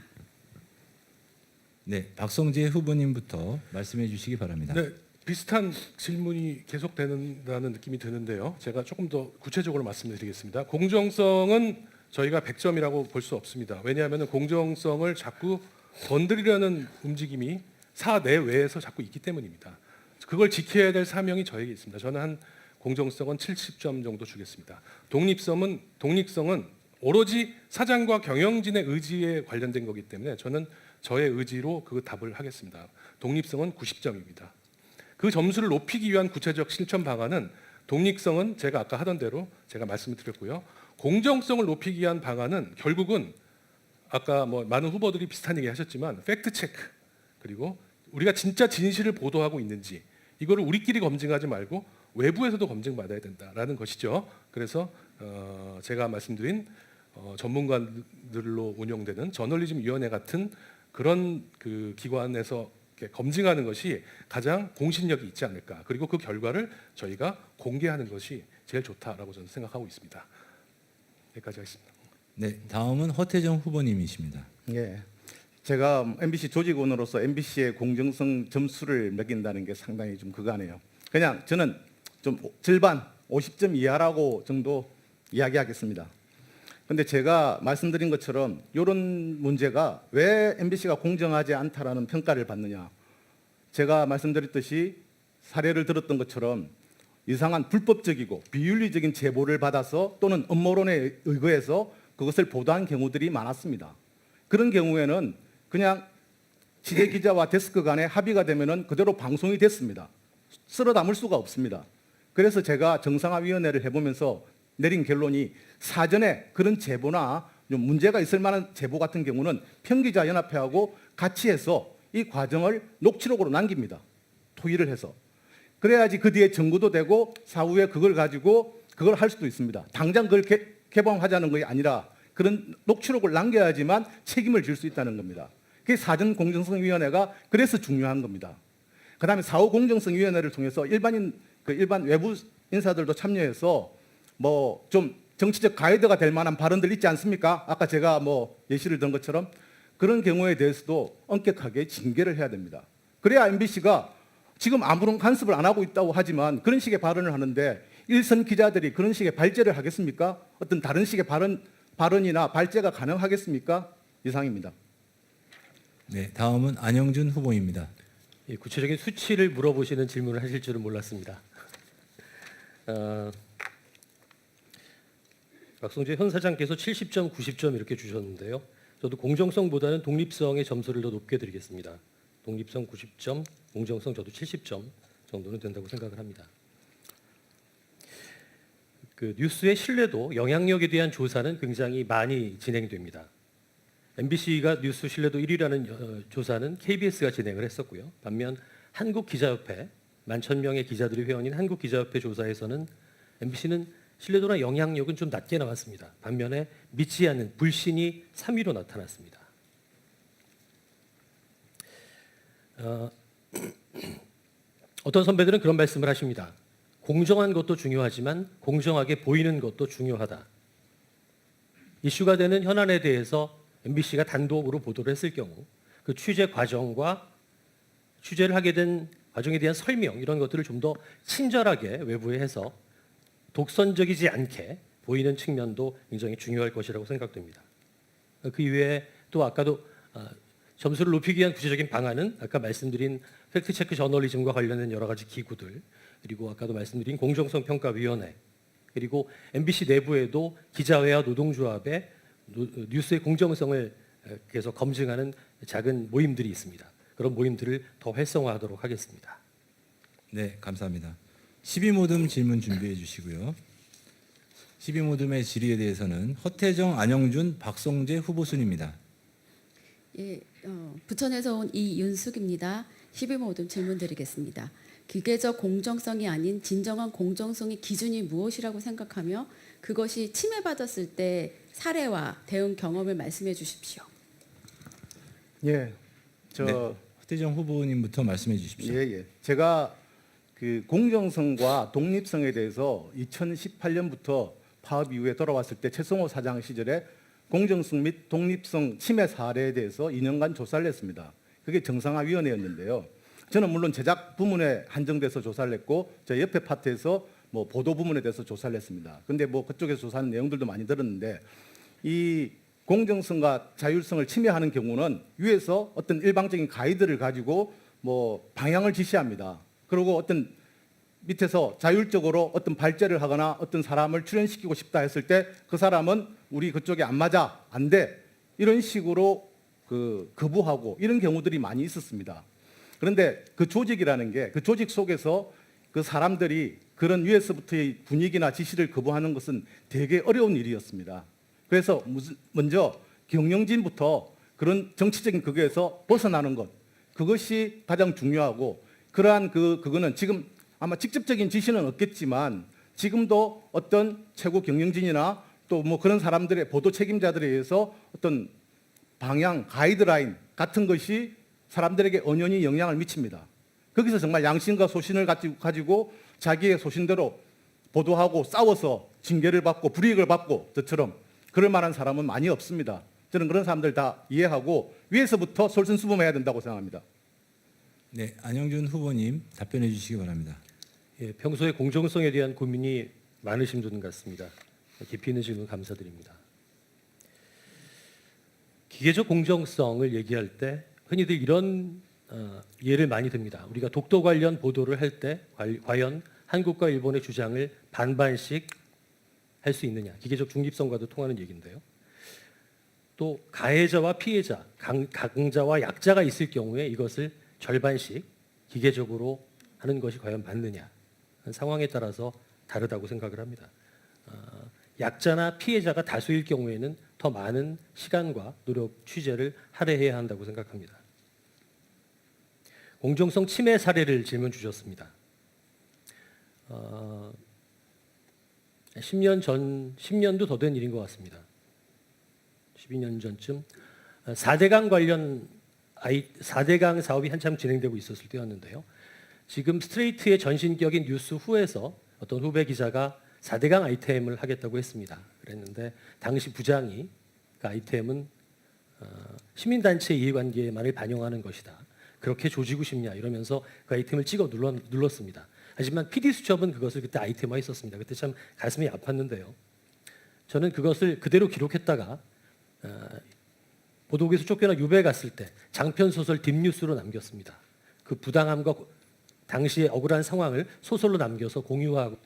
네, 박성재 후보님부터 말씀해 주시기 바랍니다. 네, 비슷한 질문이 계속된다는 느낌이 드는데요. 제가 조금 더 구체적으로 말씀드리겠습니다. 공정성은 저희가 100점이라고 볼 수 없습니다. 왜냐하면 공정성을 자꾸 건드리려는 움직임이 사내외에서 자꾸 있기 때문입니다. 그걸 지켜야 될 사명이 저에게 있습니다. 저는 한 공정성은 70점 정도 주겠습니다. 독립성은 오로지 사장과 경영진의 의지에 관련된 거기 때문에 저는 저의 의지로 그 답을 하겠습니다. 독립성은 90점입니다. 그 점수를 높이기 위한 구체적 실천 방안은 독립성은 제가 아까 하던 대로 제가 말씀을 드렸고요. 공정성을 높이기 위한 방안은 결국은 아까 뭐 많은 후보들이 비슷한 얘기 하셨지만 팩트 체크 그리고 우리가 진짜 진실을 보도하고 있는지 이거를 우리끼리 검증하지 말고 외부에서도 검증받아야 된다라는 것이죠. 그래서 제가 말씀드린 전문가들로 운영되는 저널리즘 위원회 같은 그런 그 기관에서 이렇게 검증하는 것이 가장 공신력이 있지 않을까. 그리고 그 결과를 저희가 공개하는 것이 제일 좋다라고 저는 생각하고 있습니다. 여기까지 하겠습니다. 네, 다음은 허태정 후보님이십니다. 예. 제가 MBC 조직원으로서 MBC의 공정성 점수를 매긴다는 게 상당히 좀 그거네요. 그냥 저는 좀 절반 50점 이하라고 정도 이야기하겠습니다. 근데 제가 말씀드린 것처럼 이런 문제가 왜 MBC가 공정하지 않다라는 평가를 받느냐. 제가 말씀드렸듯이 사례를 들었던 것처럼 이상한 불법적이고 비윤리적인 제보를 받아서 또는 음모론에 의거해서 그것을 보도한 경우들이 많았습니다. 그런 경우에는 그냥 취재기자와 데스크 간에 합의가 되면은 그대로 방송이 됐습니다. 쓸어 담을 수가 없습니다. 그래서 제가 정상화위원회를 해보면서 내린 결론이 사전에 그런 제보나 좀 문제가 있을 만한 제보 같은 경우는 평기자연합회하고 같이 해서 이 과정을 녹취록으로 남깁니다. 토의를 해서. 그래야지 그 뒤에 정구도 되고 사후에 그걸 가지고 그걸 할 수도 있습니다. 당장 그걸 개방하자는 것이 아니라 그런 녹취록을 남겨야지만 책임을 질 수 있다는 겁니다. 그게 사전공정성위원회가 그래서 중요한 겁니다. 그다음에 사후공정성위원회를 통해서 일반 외부 인사들도 참여해서 뭐 좀 정치적 가이드가 될 만한 발언들 있지 않습니까? 아까 제가 뭐 예시를 든 것처럼 그런 경우에 대해서도 엄격하게 징계를 해야 됩니다. 그래야 MBC가 지금 아무런 간섭을 안 하고 있다고 하지만 그런 식의 발언을 하는데 일선 기자들이 그런 식의 발제를 하겠습니까? 어떤 다른 식의 발언 발언이나 발제가 가능하겠습니까? 이상입니다. 네, 다음은 안영준 후보입니다. 예, 구체적인 수치를 물어보시는 질문을 하실 줄은 몰랐습니다. 박성재 현 사장께서 70점, 90점 이렇게 주셨는데요. 저도 공정성보다는 독립성의 점수를 더 높게 드리겠습니다. 독립성 90점, 공정성 저도 70점 정도는 된다고 생각을 합니다. 그 뉴스의 신뢰도, 영향력에 대한 조사는 굉장히 많이 진행됩니다. MBC가 뉴스 신뢰도 1위라는 조사는 KBS가 진행을 했었고요. 반면 한국기자협회, 11,000명의 기자들이 회원인 한국기자협회 조사에서는 MBC는 신뢰도나 영향력은 좀 낮게 나왔습니다. 반면에 믿지 않는 불신이 3위로 나타났습니다. 어떤 선배들은 그런 말씀을 하십니다. 공정한 것도 중요하지만 공정하게 보이는 것도 중요하다. 이슈가 되는 현안에 대해서 MBC가 단독으로 보도를 했을 경우 그 취재 과정과 취재를 하게 된 과정에 대한 설명 이런 것들을 좀 더 친절하게 외부에 해서 독선적이지 않게 보이는 측면도 굉장히 중요할 것이라고 생각됩니다. 그 이외에 또 아까도 점수를 높이기 위한 구체적인 방안은 아까 말씀드린 팩트체크 저널리즘과 관련된 여러 가지 기구들 그리고 아까도 말씀드린 공정성평가위원회 그리고 MBC 내부에도 기자회와 노동조합의 뉴스의 공정성을 계속 검증하는 작은 모임들이 있습니다. 그런 모임들을 더 활성화하도록 하겠습니다. 네, 감사합니다. 12모듬 질문 준비해 주시고요. 12모듬의 질의에 대해서는 허태정, 안영준, 박성재 후보 순입니다. 예, 부천에서 온 이윤숙입니다. 12모듬 질문 드리겠습니다. 기계적 공정성이 아닌 진정한 공정성의 기준이 무엇이라고 생각하며 그것이 침해받았을 때 사례와 대응 경험을 말씀해 주십시오. 예, 네, 허태정 후보님부터 말씀해 주십시오. 예. 제가 그 공정성과 독립성에 대해서 2018년부터 파업 이후에 돌아왔을 때 최성호 사장 시절에 공정성 및 독립성 침해 사례에 대해서 2년간 조사를 했습니다. 그게 정상화위원회였는데요. 저는 물론 제작 부문에 한정돼서 조사를 했고 저 옆에 파트에서 뭐 보도 부문에 대해서 조사를 했습니다. 근데 뭐 그쪽에서 조사하는 내용들도 많이 들었는데 이 공정성과 자율성을 침해하는 경우는 위에서 어떤 일방적인 가이드를 가지고 뭐 방향을 지시합니다. 그리고 어떤 밑에서 자율적으로 어떤 발제를 하거나 어떤 사람을 출연시키고 싶다 했을 때 그 사람은 우리 그쪽에 안 맞아, 안 돼. 이런 식으로 거부하고 이런 경우들이 많이 있었습니다. 그런데 그 조직이라는 게 그 조직 속에서 그 사람들이 그런 위에서부터의 분위기나 지시를 거부하는 것은 되게 어려운 일이었습니다. 그래서 먼저 경영진부터 그런 정치적인 그거에서 벗어나는 것, 그것이 가장 중요하고 그러한 그거는 지금 아마 직접적인 지시는 없겠지만 지금도 어떤 최고 경영진이나 또 뭐 그런 사람들의 보도 책임자들에 의해서 어떤 방향, 가이드라인 같은 것이 사람들에게 언연히 영향을 미칩니다. 거기서 정말 양심과 소신을 가지고 자기의 소신대로 보도하고 싸워서 징계를 받고 불이익을 받고 저처럼 그럴 만한 사람은 많이 없습니다. 저는 그런 사람들 다 이해하고 위에서부터 솔선수범해야 된다고 생각합니다. 네, 안영준 후보님 답변해 주시기 바랍니다. 예, 평소에 공정성에 대한 고민이 많으신 분 같습니다. 깊이 있는 질문 감사드립니다. 기계적 공정성을 얘기할 때 흔히들 이런 예를 많이 듭니다. 우리가 독도 관련 보도를 할 때 과연 한국과 일본의 주장을 반반씩 할 수 있느냐. 기계적 중립성과도 통하는 얘기인데요. 또 가해자와 피해자, 강자와 약자가 있을 경우에 이것을 절반씩 기계적으로 하는 것이 과연 맞느냐. 상황에 따라서 다르다고 생각을 합니다. 약자나 피해자가 다수일 경우에는 더 많은 시간과 노력, 취재를 할애해야 한다고 생각합니다. 공정성 침해 사례를 질문 주셨습니다. 10년도 더 된 일인 것 같습니다. 12년 전쯤 4대강 관련 4대강 사업이 한참 진행되고 있었을 때였는데요. 지금 스트레이트의 전신격인 뉴스 후에서 어떤 후배 기자가 4대강 아이템을 하겠다고 했습니다. 그랬는데 당시 부장이 그 아이템은 시민단체 이해관계만을 반영하는 것이다. 그렇게 조지고 싶냐 이러면서 그 아이템을 찍어 눌렀습니다. 하지만 PD수첩은 그것을 그때 아이템화했었습니다. 그때 참 가슴이 아팠는데요. 저는 그것을 그대로 기록했다가 보도국에서 쫓겨나 유배에 갔을 때 장편 소설 딥뉴스로 남겼습니다. 그 부당함과 당시의 억울한 상황을 소설로 남겨서 공유하고.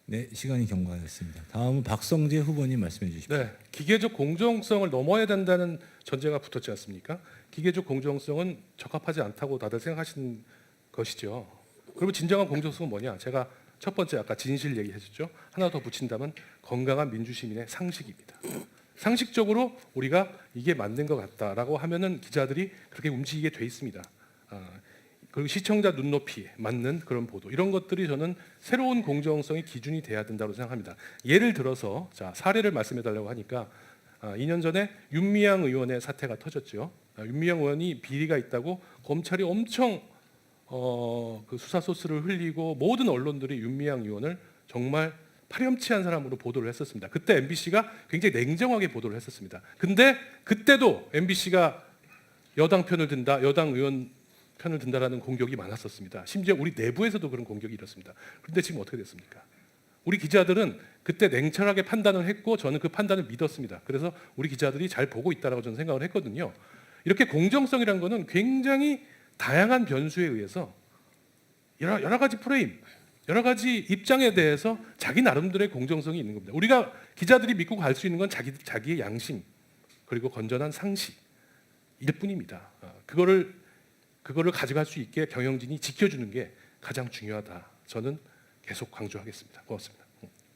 네, 시간이 경과하였습니다. 다음은 박성재 후보님 말씀해 주십시오. 네, 기계적 공정성을 넘어야 된다는 전제가 붙었지 않습니까? 기계적 공정성은 적합하지 않다고 다들 생각하시는 것이죠. 그리고 진정한 공정성은 뭐냐? 제가 첫 번째 아까 진실 얘기해줬죠. 하나 더 붙인다면 건강한 민주시민의 상식입니다. 상식적으로 우리가 이게 맞는 것 같다라고 하면은 기자들이 그렇게 움직이게 돼 있습니다. 그리고 시청자 눈높이에 맞는 그런 보도, 이런 것들이 저는 새로운 공정성의 기준이 돼야 된다고 생각합니다. 예를 들어서 자, 사례를 말씀해 달라고 하니까 2년 전에 윤미향 의원의 사태가 터졌죠. 윤미향 의원이 비리가 있다고 검찰이 엄청 그 수사 소스를 흘리고 모든 언론들이 윤미향 의원을 정말 파렴치한 사람으로 보도를 했었습니다. 그때 MBC가 굉장히 냉정하게 보도를 했었습니다. 근데 그때도 MBC가 여당 편을 든다, 여당 의원 편을 든다라는 공격이 많았었습니다. 심지어 우리 내부에서도 그런 공격이 일었습니다. 그런데 지금 어떻게 됐습니까? 우리 기자들은 그때 냉철하게 판단을 했고 저는 그 판단을 믿었습니다. 그래서 우리 기자들이 잘 보고 있다라고 저는 생각을 했거든요. 이렇게 공정성이라는 거는 굉장히 다양한 변수에 의해서 여러 가지 프레임, 여러 가지 입장에 대해서 자기 나름대로의 공정성이 있는 겁니다. 우리가 기자들이 믿고 갈 수 있는 건 자기의 양심 그리고 건전한 상식일 뿐입니다. 그거를 가져갈 수 있게 경영진이 지켜주는 게 가장 중요하다. 저는 계속 강조하겠습니다. 고맙습니다.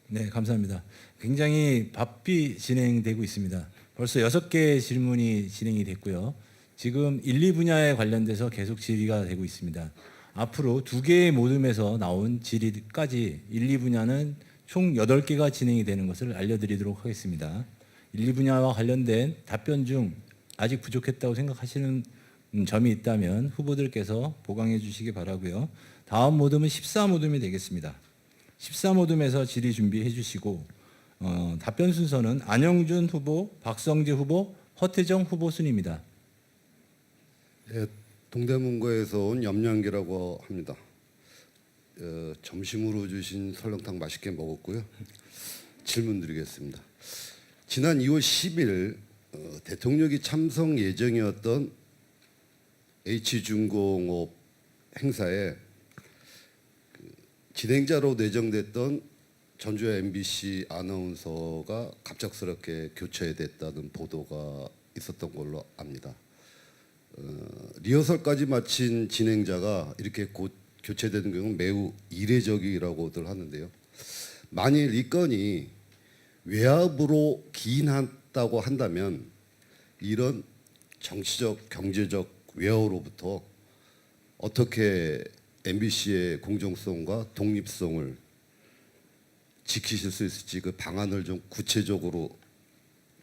네, 감사합니다. 굉장히 바삐 진행되고 있습니다. 벌써 6개의 질문이 진행이 됐고요. 지금 1, 2분야에 관련돼서 계속 질의가 되고 있습니다. 앞으로 2개의 모둠에서 나온 질의까지 1, 2분야는 총 8개가 진행이 되는 것을 알려드리도록 하겠습니다. 1, 2분야와 관련된 답변 중 아직 부족했다고 생각하시는 점이 있다면 후보들께서 보강해 주시기 바라고요. 다음 모둠은 14모둠이 되겠습니다. 14모둠에서 질의 준비해 주시고 답변 순서는 안영준 후보, 박성재 후보, 허태정 후보 순입니다. 네, 동대문구에서 온 염량기라고 합니다. 점심으로 주신 설렁탕 맛있게 먹었고요. 질문 드리겠습니다. 지난 2월 10일 대통령이 참석 예정이었던 H중공업 행사에 진행자로 내정됐던 전주의 MBC 아나운서가 갑작스럽게 교체됐다는 보도가 있었던 걸로 압니다. 리허설까지 마친 진행자가 이렇게 곧 교체되는 경우는 매우 이례적이라고들 하는데요. 만일 이 건이 외압으로 기인했다고 한다면 이런 정치적, 경제적 외압으로부터 어떻게 MBC의 공정성과 독립성을 지키실 수 있을지 그 방안을 좀 구체적으로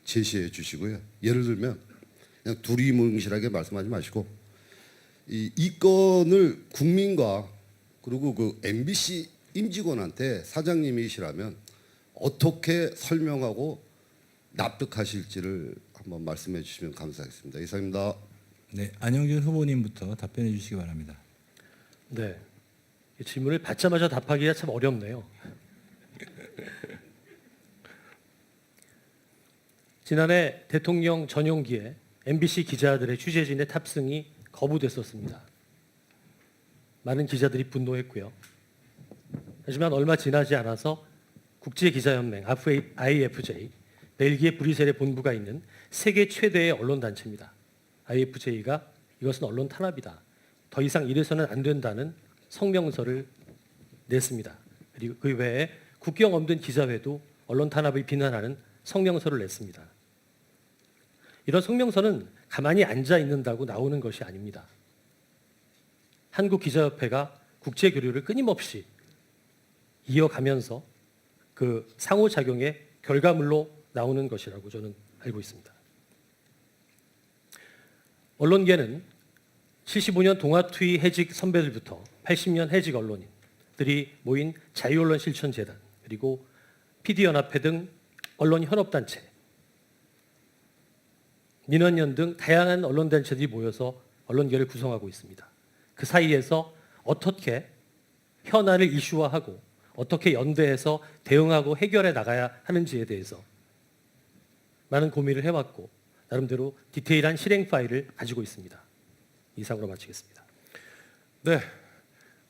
제시해 주시고요. 예를 들면 그냥 두리뭉실하게 말씀하지 마시고 이 건을 국민과 그리고 그 MBC 임직원한테 사장님이시라면 어떻게 설명하고 납득하실지를 한번 말씀해 주시면 감사하겠습니다. 이상입니다. 네, 안영준 후보님부터 답변해 주시기 바랍니다. 네, 이 질문을 받자마자 답하기가 참 어렵네요. 지난해 대통령 전용기에 MBC 기자들의 취재진의 탑승이 거부됐었습니다. 많은 기자들이 분노했고요. 하지만 얼마 지나지 않아서 국제기자연맹 IFJ, 벨기에 브뤼셀에 본부가 있는 세계 최대의 언론단체입니다. IFJ가 이것은 언론 탄압이다, 더 이상 이래서는 안 된다는 성명서를 냈습니다. 그리고 그 외에 국경 없는 기자회도 언론 탄압을 비난하는 성명서를 냈습니다. 이런 성명서는 가만히 앉아 있는다고 나오는 것이 아닙니다. 한국기자협회가 국제교류를 끊임없이 이어가면서 그 상호작용의 결과물로 나오는 것이라고 저는 알고 있습니다. 언론계는 75년 동아투이 해직 선배들부터 80년 해직 언론인들이 모인 자유언론 실천재단, 그리고 PD연합회 등 언론 현업단체, 민원연 등 다양한 언론단체들이 모여서 언론계를 구성하고 있습니다. 그 사이에서 어떻게 현안을 이슈화하고 어떻게 연대해서 대응하고 해결해 나가야 하는지에 대해서 많은 고민을 해왔고 나름대로 디테일한 실행 파일을 가지고 있습니다. 이상으로 마치겠습니다. 네,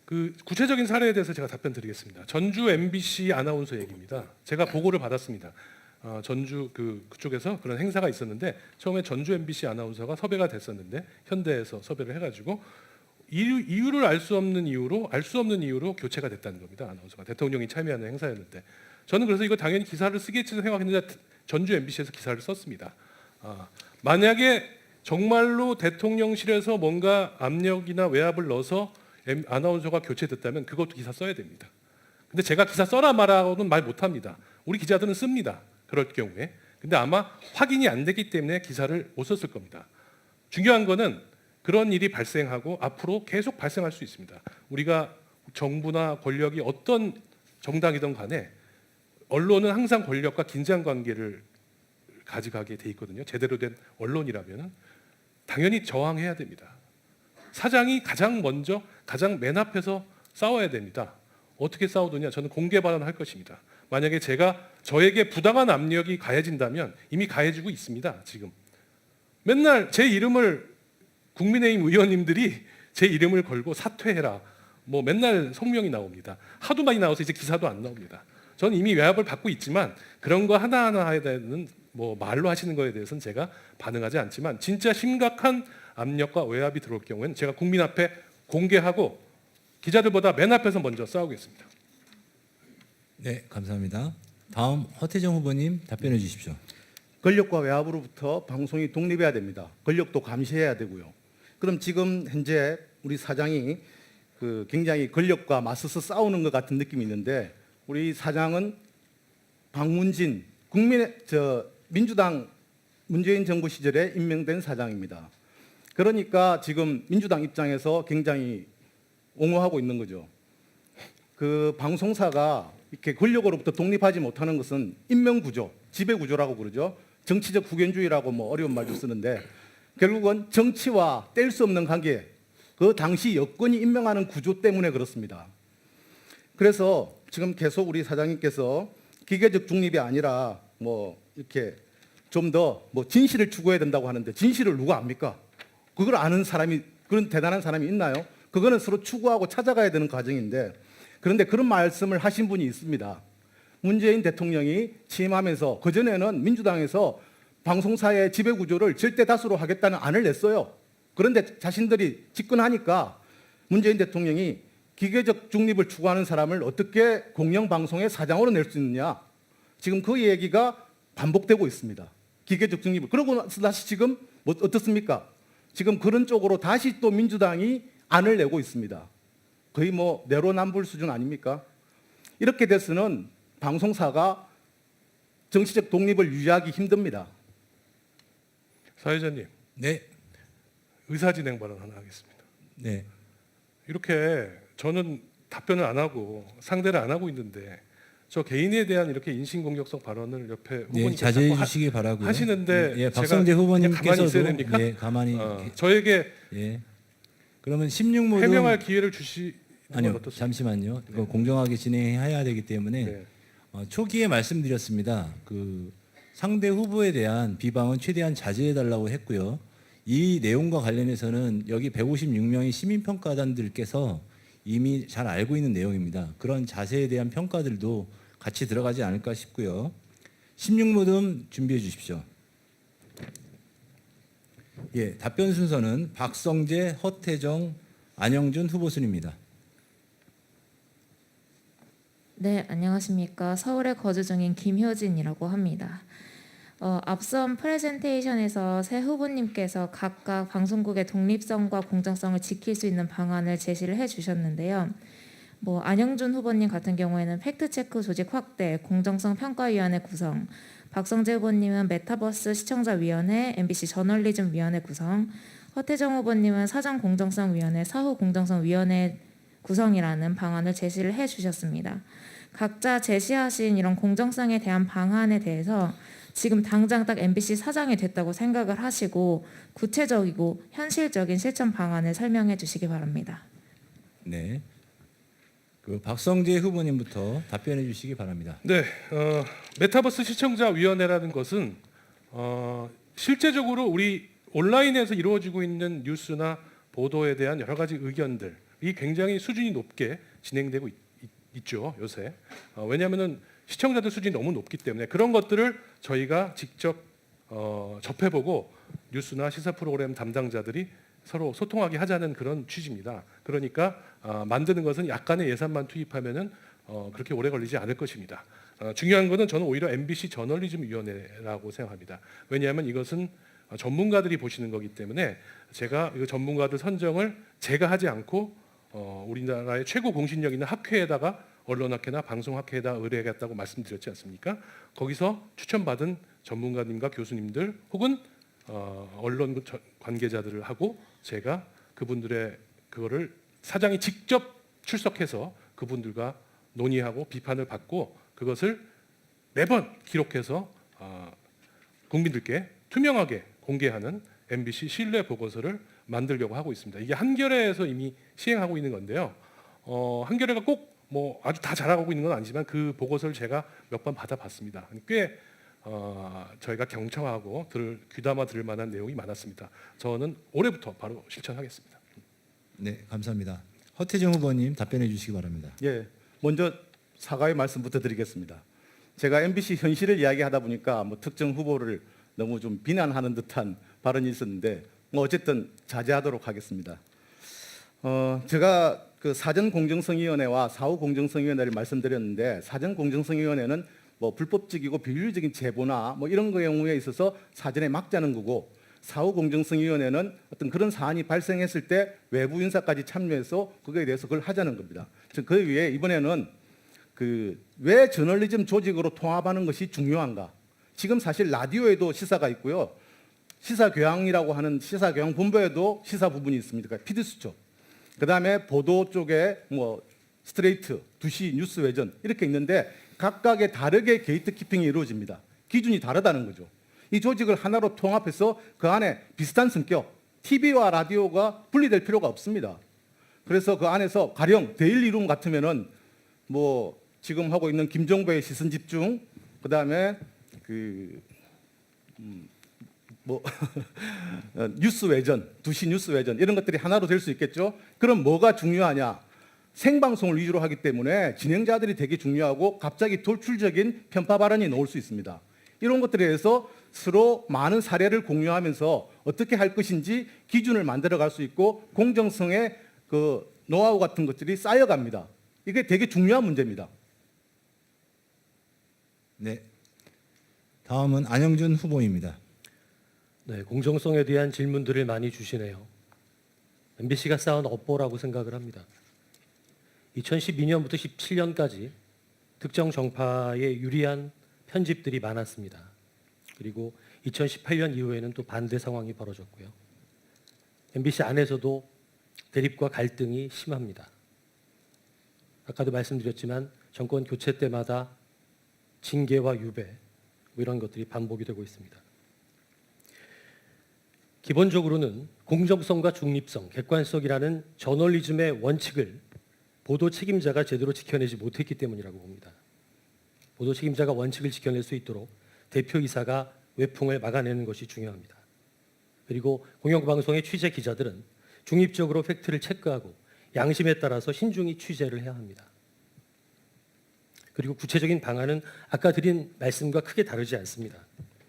그 구체적인 사례에 대해서 제가 답변드리겠습니다. 전주 MBC 아나운서 얘기입니다. 제가 보고를 받았습니다. 전주 그쪽에서 그런 행사가 있었는데 처음에 전주 MBC 아나운서가 섭외가 됐었는데 현대에서 섭외를 해가지고 이유를 알 수 없는 이유로 교체가 됐다는 겁니다. 아나운서가 대통령이 참여하는 행사였는데 저는 그래서 이거 당연히 기사를 쓰겠지 생각했는데 전주 MBC에서 기사를 썼습니다. 만약에 정말로 대통령실에서 뭔가 압력이나 외압을 넣어서 아나운서가 교체됐다면 그것도 기사 써야 됩니다. 근데 제가 기사 써라 말하고는 말 못합니다. 우리 기자들은 씁니다. 그럴 경우에. 근데 아마 확인이 안 됐기 때문에 기사를 못 썼을 겁니다. 중요한 거는 그런 일이 발생하고 앞으로 계속 발생할 수 있습니다. 우리가 정부나 권력이 어떤 정당이든 간에 언론은 항상 권력과 긴장 관계를 가져가게 돼 있거든요. 제대로 된 언론이라면 당연히 저항해야 됩니다. 사장이 가장 먼저 가장 맨 앞에서 싸워야 됩니다. 어떻게 싸우느냐? 저는 공개 발언할 것입니다. 만약에 저에게 부당한 압력이 가해진다면 이미 가해지고 있습니다. 지금 맨날 제 이름을 국민의힘 의원님들이 제 이름을 걸고 사퇴해라. 뭐 맨날 성명이 나옵니다. 하도 많이 나와서 이제 기사도 안 나옵니다. 저는 이미 외압을 받고 있지만 그런 거 하나하나에 대해서는 뭐 말로 하시는 거에 대해서는 제가 반응하지 않지만 진짜 심각한 압력과 외압이 들어올 경우에는 제가 국민 앞에 공개하고 기자들보다 맨 앞에서 먼저 싸우겠습니다. 네, 감사합니다. 다음 허태정 후보님 답변해 주십시오. 권력과 외압으로부터 방송이 독립해야 됩니다. 권력도 감시해야 되고요. 그럼 지금 현재 우리 사장이 굉장히 권력과 맞서서 싸우는 것 같은 느낌이 있는데 우리 사장은 박문진 민주당 문재인 정부 시절에 임명된 사장입니다. 그러니까 지금 민주당 입장에서 굉장히 옹호하고 있는 거죠. 그 방송사가 이렇게 권력으로부터 독립하지 못하는 것은 인명구조, 지배구조라고 그러죠. 정치적 후견주의라고 뭐 어려운 말도 쓰는데 결국은 정치와 뗄 수 없는 관계, 그 당시 여권이 임명하는 구조 때문에 그렇습니다. 그래서 지금 계속 우리 사장님께서 기계적 중립이 아니라 뭐 이렇게 좀 더 뭐 진실을 추구해야 된다고 하는데 진실을 누가 압니까? 그걸 아는 사람이, 그런 대단한 사람이 있나요? 그거는 서로 추구하고 찾아가야 되는 과정인데 그런데 그런 말씀을 하신 분이 있습니다. 문재인 대통령이 취임하면서 그전에는 민주당에서 방송사의 지배구조를 절대 다수로 하겠다는 안을 냈어요. 그런데 자신들이 집권하니까 문재인 대통령이 기계적 중립을 추구하는 사람을 어떻게 공영방송의 사장으로 낼 수 있느냐. 지금 그 얘기가 반복되고 있습니다. 기계적 중립을. 그러고 나서 다시 지금 뭐 어떻습니까? 지금 그런 쪽으로 다시 또 민주당이 안을 내고 있습니다. 거의 뭐 내로남불 수준 아닙니까? 이렇게 돼서는 방송사가 정치적 독립을 유지하기 힘듭니다. 사회자님, 네, 의사진행 발언 하나 하겠습니다. 네, 이렇게 저는 답변을 안 하고 상대를 안 하고 있는데 저 개인에 대한 이렇게 인신공격성 발언을 옆에 네, 후보님께서 자제해 자꾸 주시기 바라고요. 하시는데 예, 제가 박성재 그냥 가만히 후보님께서도 있어야 됩니까? 예, 가만히 저에게 예. 그러면 16모든 해명할 기회를 주시는 건 아니요, 어떻습니까? 잠시만요. 그거 공정하게 진행해야 되기 때문에 네. 초기에 말씀드렸습니다. 그 상대 후보에 대한 비방은 최대한 자제해 달라고 했고요. 이 내용과 관련해서는 여기 156명의 시민평가단들께서 이미 잘 알고 있는 내용입니다. 그런 자세에 대한 평가들도 같이 들어가지 않을까 싶고요. 16모듬 준비해 주십시오. 예, 답변 순서는 박성재, 허태정, 안영준 후보 순입니다. 네, 안녕하십니까. 서울에 거주 중인 김효진이라고 합니다. 앞선 프레젠테이션에서 새 후보님께서 각각 방송국의 독립성과 공정성을 지킬 수 있는 방안을 제시를 해주셨는데요. 뭐 안영준 후보님 같은 경우에는 팩트체크 조직 확대, 공정성 평가위원회 구성, 박성재 후보님은 메타버스 시청자위원회, MBC 저널리즘위원회 구성, 허태정 후보님은 사전공정성위원회, 사후공정성위원회 구성이라는 방안을 제시를 해주셨습니다. 각자 제시하신 이런 공정성에 대한 방안에 대해서 지금 당장 딱 MBC 사장이 됐다고 생각을 하시고 구체적이고 현실적인 실천 방안을 설명해 주시기 바랍니다. 네. 그 박성재 후보님부터 답변해 주시기 바랍니다. 네, 메타버스 시청자위원회라는 것은 실제적으로 우리 온라인에서 이루어지고 있는 뉴스나 보도에 대한 여러 가지 의견들이 굉장히 수준이 높게 진행되고 있죠 요새. 왜냐하면은 시청자들 수준이 너무 높기 때문에 그런 것들을 저희가 직접 접해보고 뉴스나 시사 프로그램 담당자들이 서로 소통하게 하자는 그런 취지입니다. 그러니까 만드는 것은 약간의 예산만 투입하면은 그렇게 오래 걸리지 않을 것입니다. 중요한 것은 저는 오히려 MBC 저널리즘 위원회라고 생각합니다. 왜냐하면 이것은 전문가들이 보시는 거기 때문에 제가 이 전문가들 선정을 제가 하지 않고 우리나라의 최고 공신력 있는 학회에다가 언론학회나 방송학회에다 의뢰하겠다고 말씀드렸지 않습니까? 거기서 추천받은 전문가님과 교수님들 혹은 언론 관계자들을 하고 제가 그분들의 그거를 사장이 직접 출석해서 그분들과 논의하고 비판을 받고 그것을 매번 기록해서 국민들께 투명하게 공개하는 MBC 신뢰 보고서를 만들려고 하고 있습니다. 이게 한겨레에서 이미 시행하고 있는 건데요. 한겨레가 꼭 뭐 아주 다 잘하고 있는 건 아니지만 그 보고서를 제가 몇 번 받아봤습니다. 꽤 저희가 경청하고 귀담아 들을 만한 내용이 많았습니다. 저는 올해부터 바로 실천하겠습니다. 네, 감사합니다. 허태정 후보님 답변해 주시기 바랍니다. 예, 먼저 사과의 말씀부터 드리겠습니다. 제가 MBC 현실을 이야기하다 보니까 뭐 특정 후보를 너무 좀 비난하는 듯한 발언이 있었는데 뭐 어쨌든 자제하도록 하겠습니다. 제가 그 사전공정성위원회와 사후공정성위원회를 말씀드렸는데 사전공정성위원회는 뭐 불법적이고 비윤리적인 제보나 뭐 이런 경우에 있어서 사전에 막자는 거고 사후공정성위원회는 어떤 그런 사안이 발생했을 때 외부 인사까지 참여해서 그거에 대해서 그걸 하자는 겁니다. 그 위에 이번에는 그 왜 저널리즘 조직으로 통합하는 것이 중요한가? 지금 사실 라디오에도 시사가 있고요. 시사교양이라고 하는 시사교양본부에도 시사 부분이 있습니다. 그러니까 PD수첩. 그다음에 보도 쪽에 뭐 스트레이트, 2시 뉴스 외전 이렇게 있는데 각각의 다르게 게이트키핑이 이루어집니다. 기준이 다르다는 거죠. 이 조직을 하나로 통합해서 그 안에 비슷한 성격, TV와 라디오가 분리될 필요가 없습니다. 그래서 그 안에서 가령 데일리룸 같으면은 뭐 지금 하고 있는 김종배의 시선 집중, 그다음에 뉴스 외전, 2시 뉴스 외전 이런 것들이 하나로 될 수 있겠죠. 그럼 뭐가 중요하냐? 생방송을 위주로 하기 때문에 진행자들이 되게 중요하고 갑자기 돌출적인 편파 발언이 나올 수 있습니다. 이런 것들에 대해서 서로 많은 사례를 공유하면서 어떻게 할 것인지 기준을 만들어 갈 수 있고 공정성의 그 노하우 같은 것들이 쌓여갑니다. 이게 되게 중요한 문제입니다. 네, 다음은 안영준 후보입니다. 네, 공정성에 대한 질문들을 많이 주시네요. MBC가 쌓은 업보라고 생각을 합니다. 2012년부터 17년까지 특정 정파에 유리한 편집들이 많았습니다. 그리고 2018년 이후에는 또 반대 상황이 벌어졌고요. MBC 안에서도 대립과 갈등이 심합니다. 아까도 말씀드렸지만 정권 교체 때마다 징계와 유배 뭐 이런 것들이 반복이 되고 있습니다. 기본적으로는 공정성과 중립성, 객관성이라는 저널리즘의 원칙을 보도 책임자가 제대로 지켜내지 못했기 때문이라고 봅니다. 보도 책임자가 원칙을 지켜낼 수 있도록 대표이사가 외풍을 막아내는 것이 중요합니다. 그리고 공영방송의 취재 기자들은 중립적으로 팩트를 체크하고 양심에 따라서 신중히 취재를 해야 합니다. 그리고 구체적인 방안은 아까 드린 말씀과 크게 다르지 않습니다.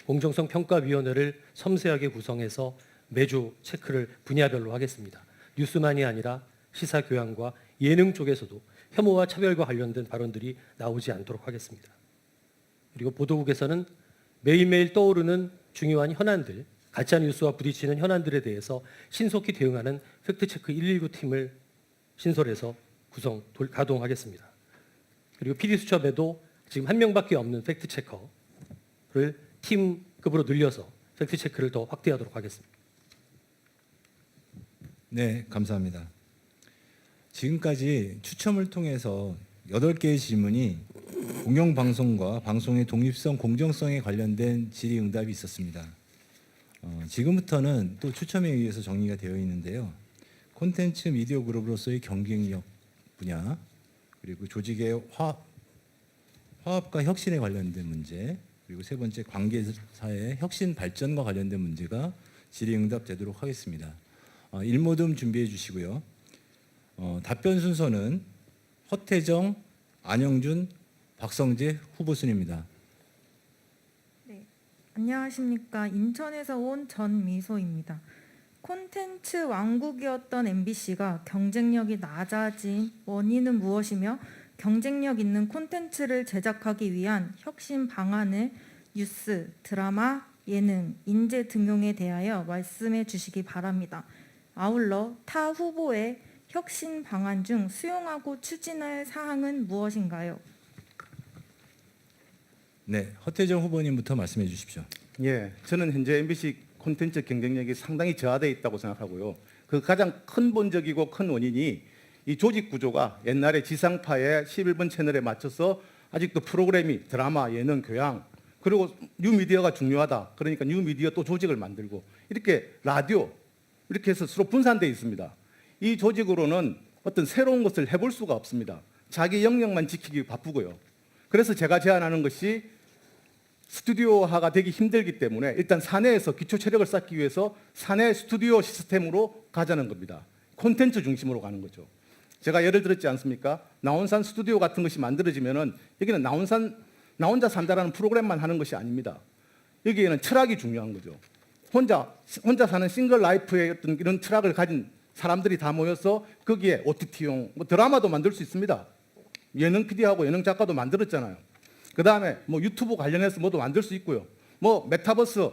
공정성평가위원회를 섬세하게 구성해서 매주 체크를 분야별로 하겠습니다. 뉴스만이 아니라 시사교양과 예능 쪽에서도 혐오와 차별과 관련된 발언들이 나오지 않도록 하겠습니다. 그리고 보도국에서는 매일매일 떠오르는 중요한 현안들, 가짜뉴스와 부딪히는 현안들에 대해서 신속히 대응하는 팩트체크 119 팀을 신설해서 가동하겠습니다. 그리고 PD수첩에도 지금 한 명밖에 없는 팩트체커를 팀급으로 늘려서 팩트체크를 더 확대하도록 하겠습니다. 네, 감사합니다. 지금까지 추첨을 통해서 8개의 질문이 공영방송과 방송의 독립성, 공정성에 관련된 질의응답이 있었습니다. 지금부터는 또 추첨에 의해서 정리가 되어 있는데요. 콘텐츠 미디어 그룹으로서의 경쟁력 분야, 그리고 조직의 화합과 혁신에 관련된 문제, 그리고 세 번째 관계사의 혁신 발전과 관련된 문제가 질의응답 되도록 하겠습니다. 일모듬 준비해 주시고요. 답변 순서는 허태정, 안영준, 박성재 후보 순입니다. 네, 안녕하십니까. 인천에서 온 전미소입니다. 콘텐츠 왕국이었던 MBC가 경쟁력이 낮아진 원인은 무엇이며 경쟁력 있는 콘텐츠를 제작하기 위한 혁신 방안을 뉴스, 드라마, 예능, 인재 등용에 대하여 말씀해 주시기 바랍니다. 아울러 타 후보의 혁신 방안 중 수용하고 추진할 사항은 무엇인가요? 네, 허태정 후보님부터 말씀해 주십시오. 예, 저는 현재 MBC 콘텐츠 경쟁력이 상당히 저하되어 있다고 생각하고요. 그 가장 근본적이고 큰 원인이 이 조직 구조가 옛날에 지상파의 11번 채널에 맞춰서 아직도 프로그램이 드라마, 예능, 교양, 그리고 뉴미디어가 중요하다. 그러니까 뉴미디어 또 조직을 만들고 이렇게 라디오 이렇게 해서 서로 분산되어 있습니다. 이 조직으로는 어떤 새로운 것을 해볼 수가 없습니다. 자기 영역만 지키기 바쁘고요. 그래서 제가 제안하는 것이 스튜디오화가 되기 힘들기 때문에 일단 사내에서 기초 체력을 쌓기 위해서 사내 스튜디오 시스템으로 가자는 겁니다. 콘텐츠 중심으로 가는 거죠. 제가 예를 들었지 않습니까? 나온산 스튜디오 같은 것이 만들어지면은 여기는 나 혼자 산다라는 프로그램만 하는 것이 아닙니다. 여기에는 철학이 중요한 거죠. 혼자 사는 싱글 라이프의 어떤 이런 철학을 가진 사람들이 다 모여서 거기에 OTT용 드라마도 만들 수 있습니다. 예능 PD하고 예능 작가도 만들었잖아요. 그 다음에 유튜브 관련해서 뭐도 만들 수 있고요. 메타버스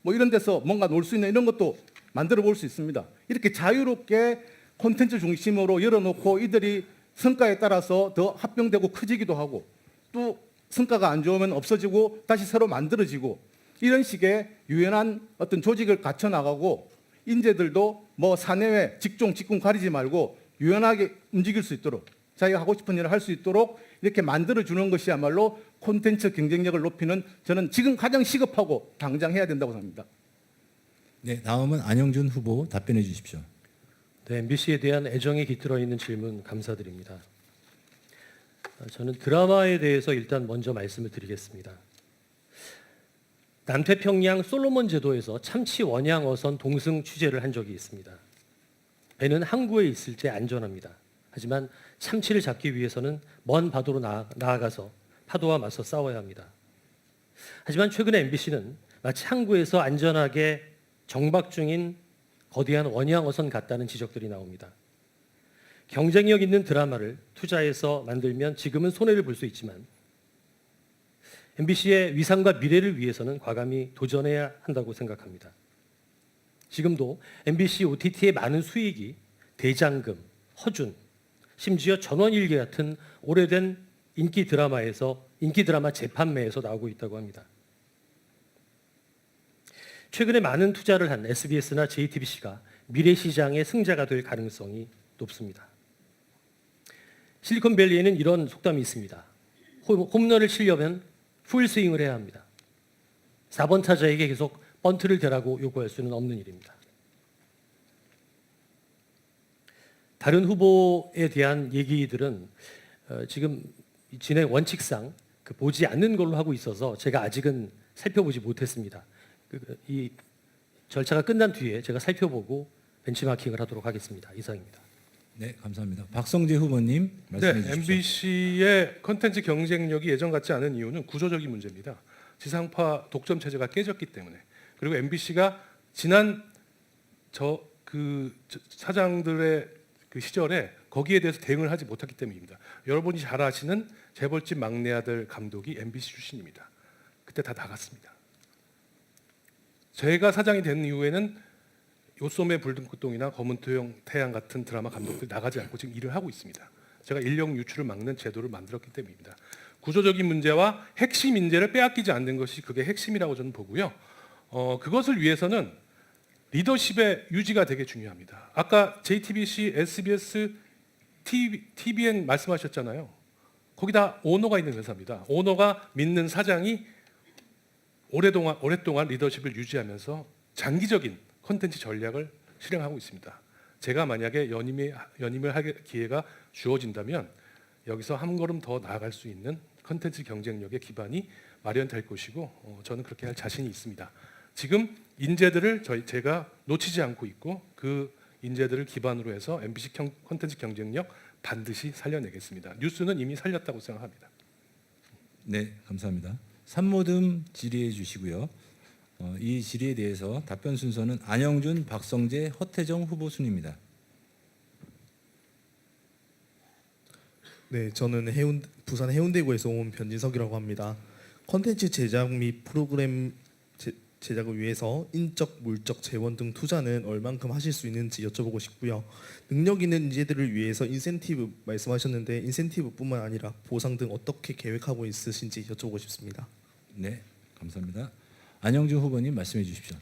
이런 데서 뭔가 놀 수 있는 이런 것도 만들어 볼 수 있습니다. 이렇게 자유롭게 콘텐츠 중심으로 열어놓고 이들이 성과에 따라서 더 합병되고 커지기도 하고 또 성과가 안 좋으면 없어지고 다시 새로 만들어지고 이런 식의 유연한 어떤 조직을 갖춰 나가고 인재들도 사내외 직종 직군 가리지 말고 유연하게 움직일 수 있도록 자기가 하고 싶은 일을 할 수 있도록 이렇게 만들어주는 것이야말로 콘텐츠 경쟁력을 높이는 저는 지금 가장 시급하고 당장 해야 된다고 생각합니다. 네, 다음은 안영준 후보 답변해 주십시오. 네, MBC에 대한 애정이 깃들어 있는 질문 감사드립니다. 저는 드라마에 대해서 일단 먼저 말씀을 드리겠습니다. 남태평양 솔로몬 제도에서 참치 원양 어선 동승 취재를 한 적이 있습니다. 배는 항구에 있을 때 안전합니다. 하지만 참치를 잡기 위해서는 먼 바다로 나아가서 파도와 맞서 싸워야 합니다. 하지만 최근에 MBC는 마치 항구에서 안전하게 정박 중인 거대한 원양 어선 같다는 지적들이 나옵니다. 경쟁력 있는 드라마를 투자해서 만들면 지금은 손해를 볼 수 있지만 MBC의 위상과 미래를 위해서는 과감히 도전해야 한다고 생각합니다. 지금도 MBC OTT의 많은 수익이 대장금, 허준, 심지어 전원일기 같은 오래된 인기 드라마 재판매에서 나오고 있다고 합니다. 최근에 많은 투자를 한 SBS나 JTBC가 미래 시장의 승자가 될 가능성이 높습니다. 실리콘밸리에는 이런 속담이 있습니다. 홈런을 치려면 풀스윙을 해야 합니다. 4번 타자에게 계속 번트를 대라고 요구할 수는 없는 일입니다. 다른 후보에 대한 얘기들은 지금 진행 원칙상 보지 않는 걸로 하고 있어서 제가 아직은 살펴보지 못했습니다. 이 절차가 끝난 뒤에 제가 살펴보고 벤치마킹을 하도록 하겠습니다. 이상입니다. 네, 감사합니다. 박성재 후보님 말씀해 주십시오. MBC의 컨텐츠 경쟁력이 예전 같지 않은 이유는 구조적인 문제입니다. 지상파 독점 체제가 깨졌기 때문에 그리고 MBC가 지난 사장들의 그 시절에 거기에 대해서 대응을 하지 못했기 때문입니다. 여러분이 잘 아시는 재벌집 막내 아들 감독이 MBC 출신입니다. 그때 다 나갔습니다. 제가 사장이 된 이후에는 요소매 불등꽃동이나 검은 태양 같은 드라마 감독들이 나가지 않고 지금 일을 하고 있습니다. 제가 인력 유출을 막는 제도를 만들었기 때문입니다. 구조적인 문제와 핵심 인재를 빼앗기지 않는 것이 그게 핵심이라고 저는 보고요. 그것을 위해서는 리더십의 유지가 되게 중요합니다. 아까 JTBC, SBS, TVN 말씀하셨잖아요. 거기 다 오너가 있는 회사입니다. 오너가 믿는 사장이 오랫동안 리더십을 유지하면서 장기적인 콘텐츠 전략을 실행하고 있습니다. 제가 만약에 연임을 할 기회가 주어진다면 여기서 한 걸음 더 나아갈 수 있는 컨텐츠 경쟁력의 기반이 마련될 것이고 저는 그렇게 할 자신이 있습니다. 지금 인재들을 제가 놓치지 않고 있고 그 인재들을 기반으로 해서 MBC 컨텐츠 경쟁력 반드시 살려내겠습니다. 뉴스는 이미 살렸다고 생각합니다. 네, 감사합니다. 산모듬 질의해 주시고요. 이 질의에 대해서 답변 순서는 안영준, 박성재, 허태정 후보 순입니다. 네, 저는 부산 해운대구에서 온 변진석이라고 합니다. 콘텐츠 제작 및 프로그램 제작을 위해서 인적, 물적, 재원 등 투자는 얼만큼 하실 수 있는지 여쭤보고 싶고요. 능력 있는 인재들을 위해서 인센티브 말씀하셨는데 인센티브뿐만 아니라 보상 등 어떻게 계획하고 있으신지 여쭤보고 싶습니다. 네, 감사합니다. 안영준 후보님 말씀해 주십시오.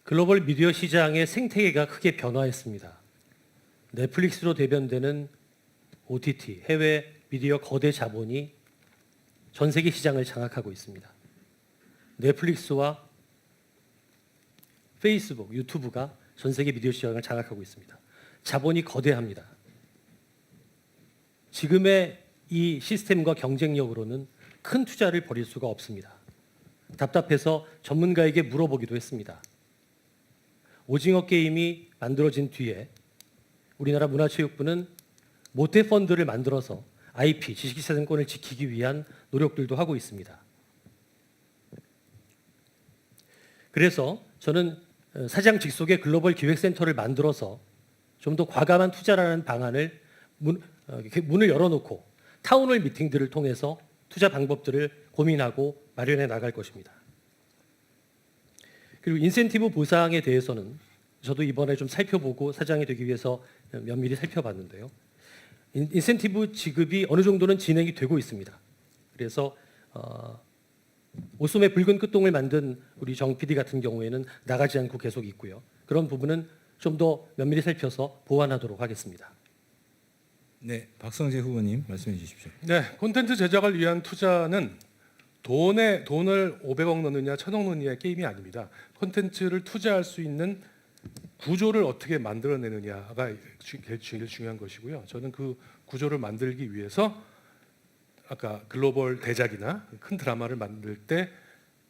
글로벌 미디어 시장의 생태계가 크게 변화했습니다. 넷플릭스로 대변되는 OTT, 해외 미디어 거대 자본이 전 세계 시장을 장악하고 있습니다. 넷플릭스와 페이스북, 유튜브가 전 세계 미디어 시장을 장악하고 있습니다. 자본이 거대합니다. 지금의 이 시스템과 경쟁력으로는 큰 투자를 벌일 수가 없습니다. 답답해서 전문가에게 물어보기도 했습니다. 오징어 게임이 만들어진 뒤에 우리나라 문화체육부는 모태 펀드를 만들어서 IP, 지식재산권을 지키기 위한 노력들도 하고 있습니다. 그래서 저는 사장 직속의 글로벌 기획센터를 만들어서 좀 더 과감한 투자라는 방안을 문을 열어놓고 타운홀 미팅들을 통해서 투자 방법들을 고민하고 마련해 나갈 것입니다. 그리고 인센티브 보상에 대해서는 저도 이번에 좀 살펴보고 사장이 되기 위해서 면밀히 살펴봤는데요. 인센티브 지급이 어느 정도는 진행이 되고 있습니다. 그래서 오솜의 붉은 끝동을 만든 우리 정 PD 같은 경우에는 나가지 않고 계속 있고요. 그런 부분은 좀 더 면밀히 살펴서 보완하도록 하겠습니다. 네, 박성재 후보님 말씀해 주십시오. 네, 콘텐츠 제작을 위한 투자는 돈을 500억 넣느냐 1000억 넣느냐의 게임이 아닙니다. 콘텐츠를 투자할 수 있는 구조를 어떻게 만들어내느냐가 제일 중요한 것이고요. 저는 그 구조를 만들기 위해서 아까 글로벌 대작이나 큰 드라마를 만들 때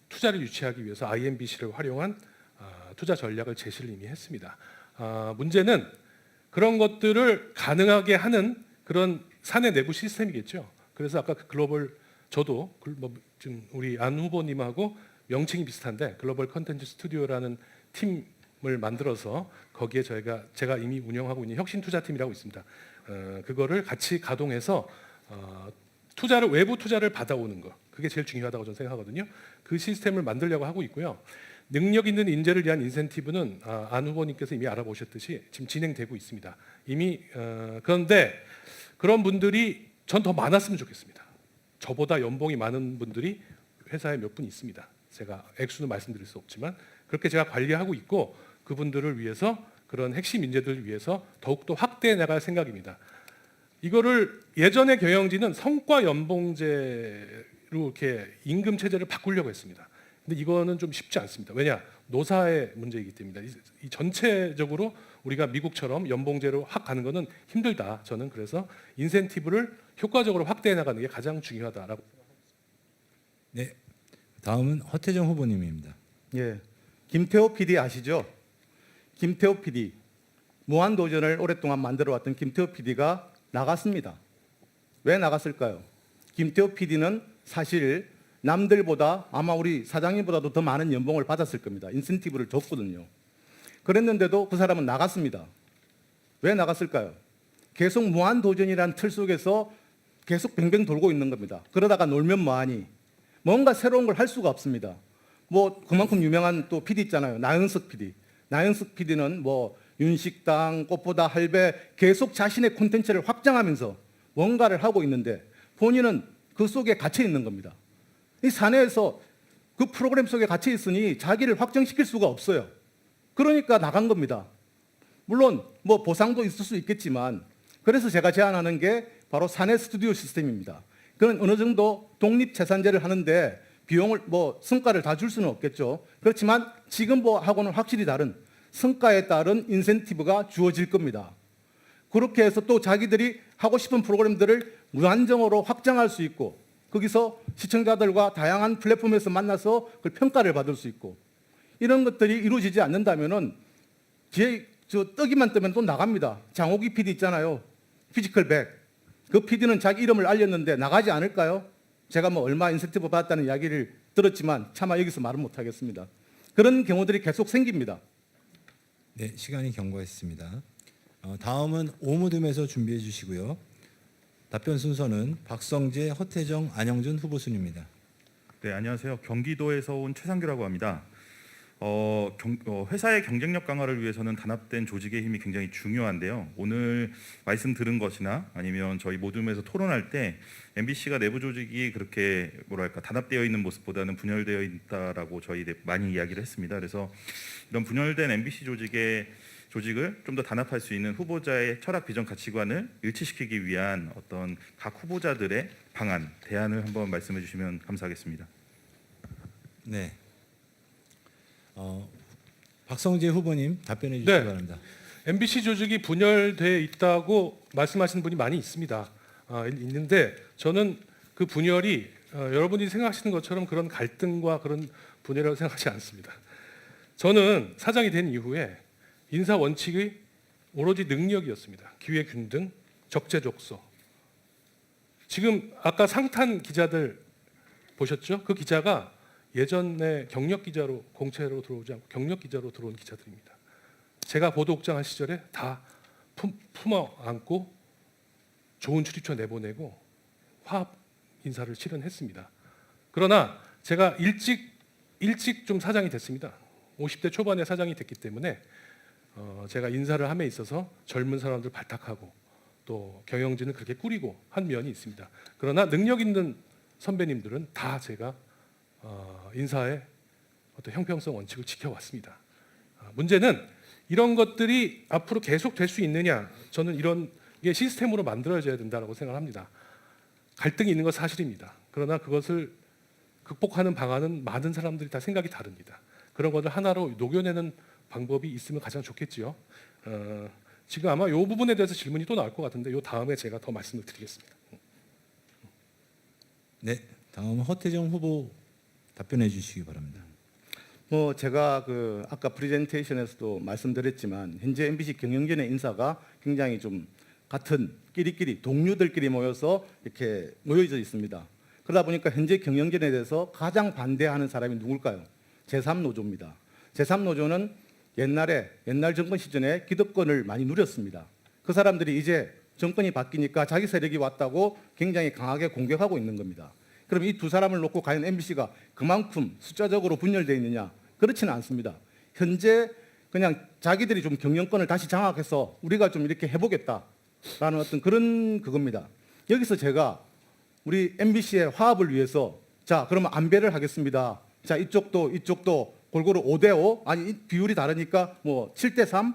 투자를 유치하기 위해서 IMBC를 활용한 투자 전략을 제시를 이미 했습니다. 문제는 그런 것들을 가능하게 하는 그런 사내 내부 시스템이겠죠. 그래서 아까 글로벌 저도 지금 우리 안 후보님하고 명칭이 비슷한데 글로벌 컨텐츠 스튜디오라는 팀을 만들어서 거기에 제가 이미 운영하고 있는 혁신투자팀이라고 있습니다. 그거를 같이 가동해서 외부 투자를 받아오는 거 그게 제일 중요하다고 저는 생각하거든요. 그 시스템을 만들려고 하고 있고요. 능력 있는 인재를 위한 인센티브는 안 후보님께서 이미 알아보셨듯이 지금 진행되고 있습니다. 이미 그런데 그런 분들이 전 더 많았으면 좋겠습니다. 저보다 연봉이 많은 분들이 회사에 몇 분 있습니다. 제가 액수는 말씀드릴 수 없지만 그렇게 제가 관리하고 있고 그분들을 위해서 그런 핵심 인재들을 위해서 더욱더 확대해 나갈 생각입니다. 이거를 예전의 경영진은 성과 연봉제로 이렇게 임금 체제를 바꾸려고 했습니다. 근데 이거는 좀 쉽지 않습니다. 왜냐? 노사의 문제이기 때문입니다. 이 전체적으로 우리가 미국처럼 연봉제로 확 가는 거는 힘들다. 저는 그래서 인센티브를 효과적으로 확대해 나가는 게 가장 중요하다라고. 네, 다음은 허태정 후보님입니다. 예, 김태호 PD 아시죠? 김태호 PD 무한도전을 오랫동안 만들어왔던 김태호 PD가 나갔습니다. 왜 나갔을까요? 김태호 PD는 사실 남들보다 아마 우리 사장님보다도 더 많은 연봉을 받았을 겁니다. 인센티브를 줬거든요. 그랬는데도 그 사람은 나갔습니다. 왜 나갔을까요? 계속 무한도전이라는 틀 속에서 계속 뱅뱅 돌고 있는 겁니다. 그러다가 놀면 뭐하니? 뭔가 새로운 걸 할 수가 없습니다. 뭐 그만큼 유명한 또 PD 있잖아요. 나영석 PD. 나영석 PD는 뭐 윤식당, 꽃보다 할배 계속 자신의 콘텐츠를 확장하면서 뭔가를 하고 있는데 본인은 그 속에 갇혀 있는 겁니다. 이 사내에서 그 프로그램 속에 갇혀 있으니 자기를 확정시킬 수가 없어요. 그러니까 나간 겁니다. 물론 뭐 보상도 있을 수 있겠지만 그래서 제가 제안하는 게 바로 사내 스튜디오 시스템입니다. 그런 어느 정도 독립채산제를 하는데 비용을 뭐 성과를 다 줄 수는 없겠죠. 그렇지만 지금 하고는 확실히 다른 성과에 따른 인센티브가 주어질 겁니다. 그렇게 해서 또 자기들이 하고 싶은 프로그램들을 무한정으로 확장할 수 있고 거기서 시청자들과 다양한 플랫폼에서 만나서 그 평가를 받을 수 있고 이런 것들이 이루어지지 않는다면은 저 떡이만 뜨면 또 나갑니다. 장호기 PD 있잖아요. 피지컬 100. 그 PD는 자기 이름을 알렸는데 나가지 않을까요? 제가 뭐 얼마 인센티브 받았다는 이야기를 들었지만 차마 여기서 말은 못하겠습니다. 그런 경우들이 계속 생깁니다. 네, 시간이 경과했습니다. 다음은 오무듬에서 준비해 주시고요. 답변 순서는 박성재, 허태정, 안영준 후보 순입니다. 네, 안녕하세요. 경기도에서 온 최상규라고 합니다. 회사의 경쟁력 강화를 위해서는 단합된 조직의 힘이 굉장히 중요한데요. 오늘 말씀 들은 것이나 아니면 저희 모둠에서 토론할 때 MBC가 내부 조직이 그렇게 단합되어 있는 모습보다는 분열되어 있다라고 저희 많이 이야기를 했습니다. 그래서 이런 분열된 MBC 조직을 좀 더 단합할 수 있는 후보자의 철학, 비전, 가치관을 일치시키기 위한 어떤 각 후보자들의 방안, 대안을 한번 말씀해 주시면 감사하겠습니다. 네. 박성재 후보님 답변해 주시기 네. 바랍니다. MBC 조직이 분열되어 있다고 말씀하시는 분이 많이 있습니다. 있는데 저는 그 분열이 여러분이 생각하시는 것처럼 그런 갈등과 그런 분열이라고 생각하지 않습니다. 저는 사장이 된 이후에 인사 원칙이 오로지 능력이었습니다. 기회균등, 적재적소. 지금 아까 상탄 기자들 보셨죠? 그 기자가 예전에 경력 기자로 공채로 들어오지 않고 경력 기자로 들어온 기자들입니다. 제가 보도국장한 시절에 다 품어 안고 좋은 출입처 내보내고 화합 인사를 실현했습니다. 그러나 제가 일찍 좀 사장이 됐습니다. 50대 초반에 사장이 됐기 때문에 제가 인사를 함에 있어서 젊은 사람들 발탁하고 또 경영진을 그렇게 꾸리고 한 면이 있습니다. 그러나 능력 있는 선배님들은 다 제가 인사의 어떤 형평성 원칙을 지켜왔습니다. 문제는 이런 것들이 앞으로 계속 될 수 있느냐? 저는 이런 게 시스템으로 만들어져야 된다고 생각합니다. 갈등이 있는 건 사실입니다. 그러나 그것을 극복하는 방안은 많은 사람들이 다 생각이 다릅니다. 그런 것을 하나로 녹여내는 방법이 있으면 가장 좋겠지요. 지금 아마 이 부분에 대해서 질문이 또 나올 것 같은데 이 다음에 제가 더 말씀을 드리겠습니다. 네, 다음은 허태정 후보 답변해 주시기 바랍니다. 제가 아까 프레젠테이션에서도 말씀드렸지만 현재 MBC 경영진의 인사가 굉장히 좀 같은 끼리끼리 동료들끼리 모여서 이렇게 모여져 있습니다. 그러다 보니까 현재 경영진에 대해서 가장 반대하는 사람이 누굴까요? 제3노조입니다. 제3노조는 옛날 정권 시절에 기득권을 많이 누렸습니다. 그 사람들이 이제 정권이 바뀌니까 자기 세력이 왔다고 굉장히 강하게 공격하고 있는 겁니다. 그럼 이 두 사람을 놓고 과연 MBC가 그만큼 숫자적으로 분열되어 있느냐? 그렇지는 않습니다. 현재 그냥 자기들이 좀 경영권을 다시 장악해서 우리가 좀 이렇게 해보겠다라는 어떤 그런 그겁니다. 여기서 제가 우리 MBC의 화합을 위해서 자 그러면 안배를 하겠습니다. 자 이쪽도 골고루 5대5 아니 비율이 다르니까 뭐 7대3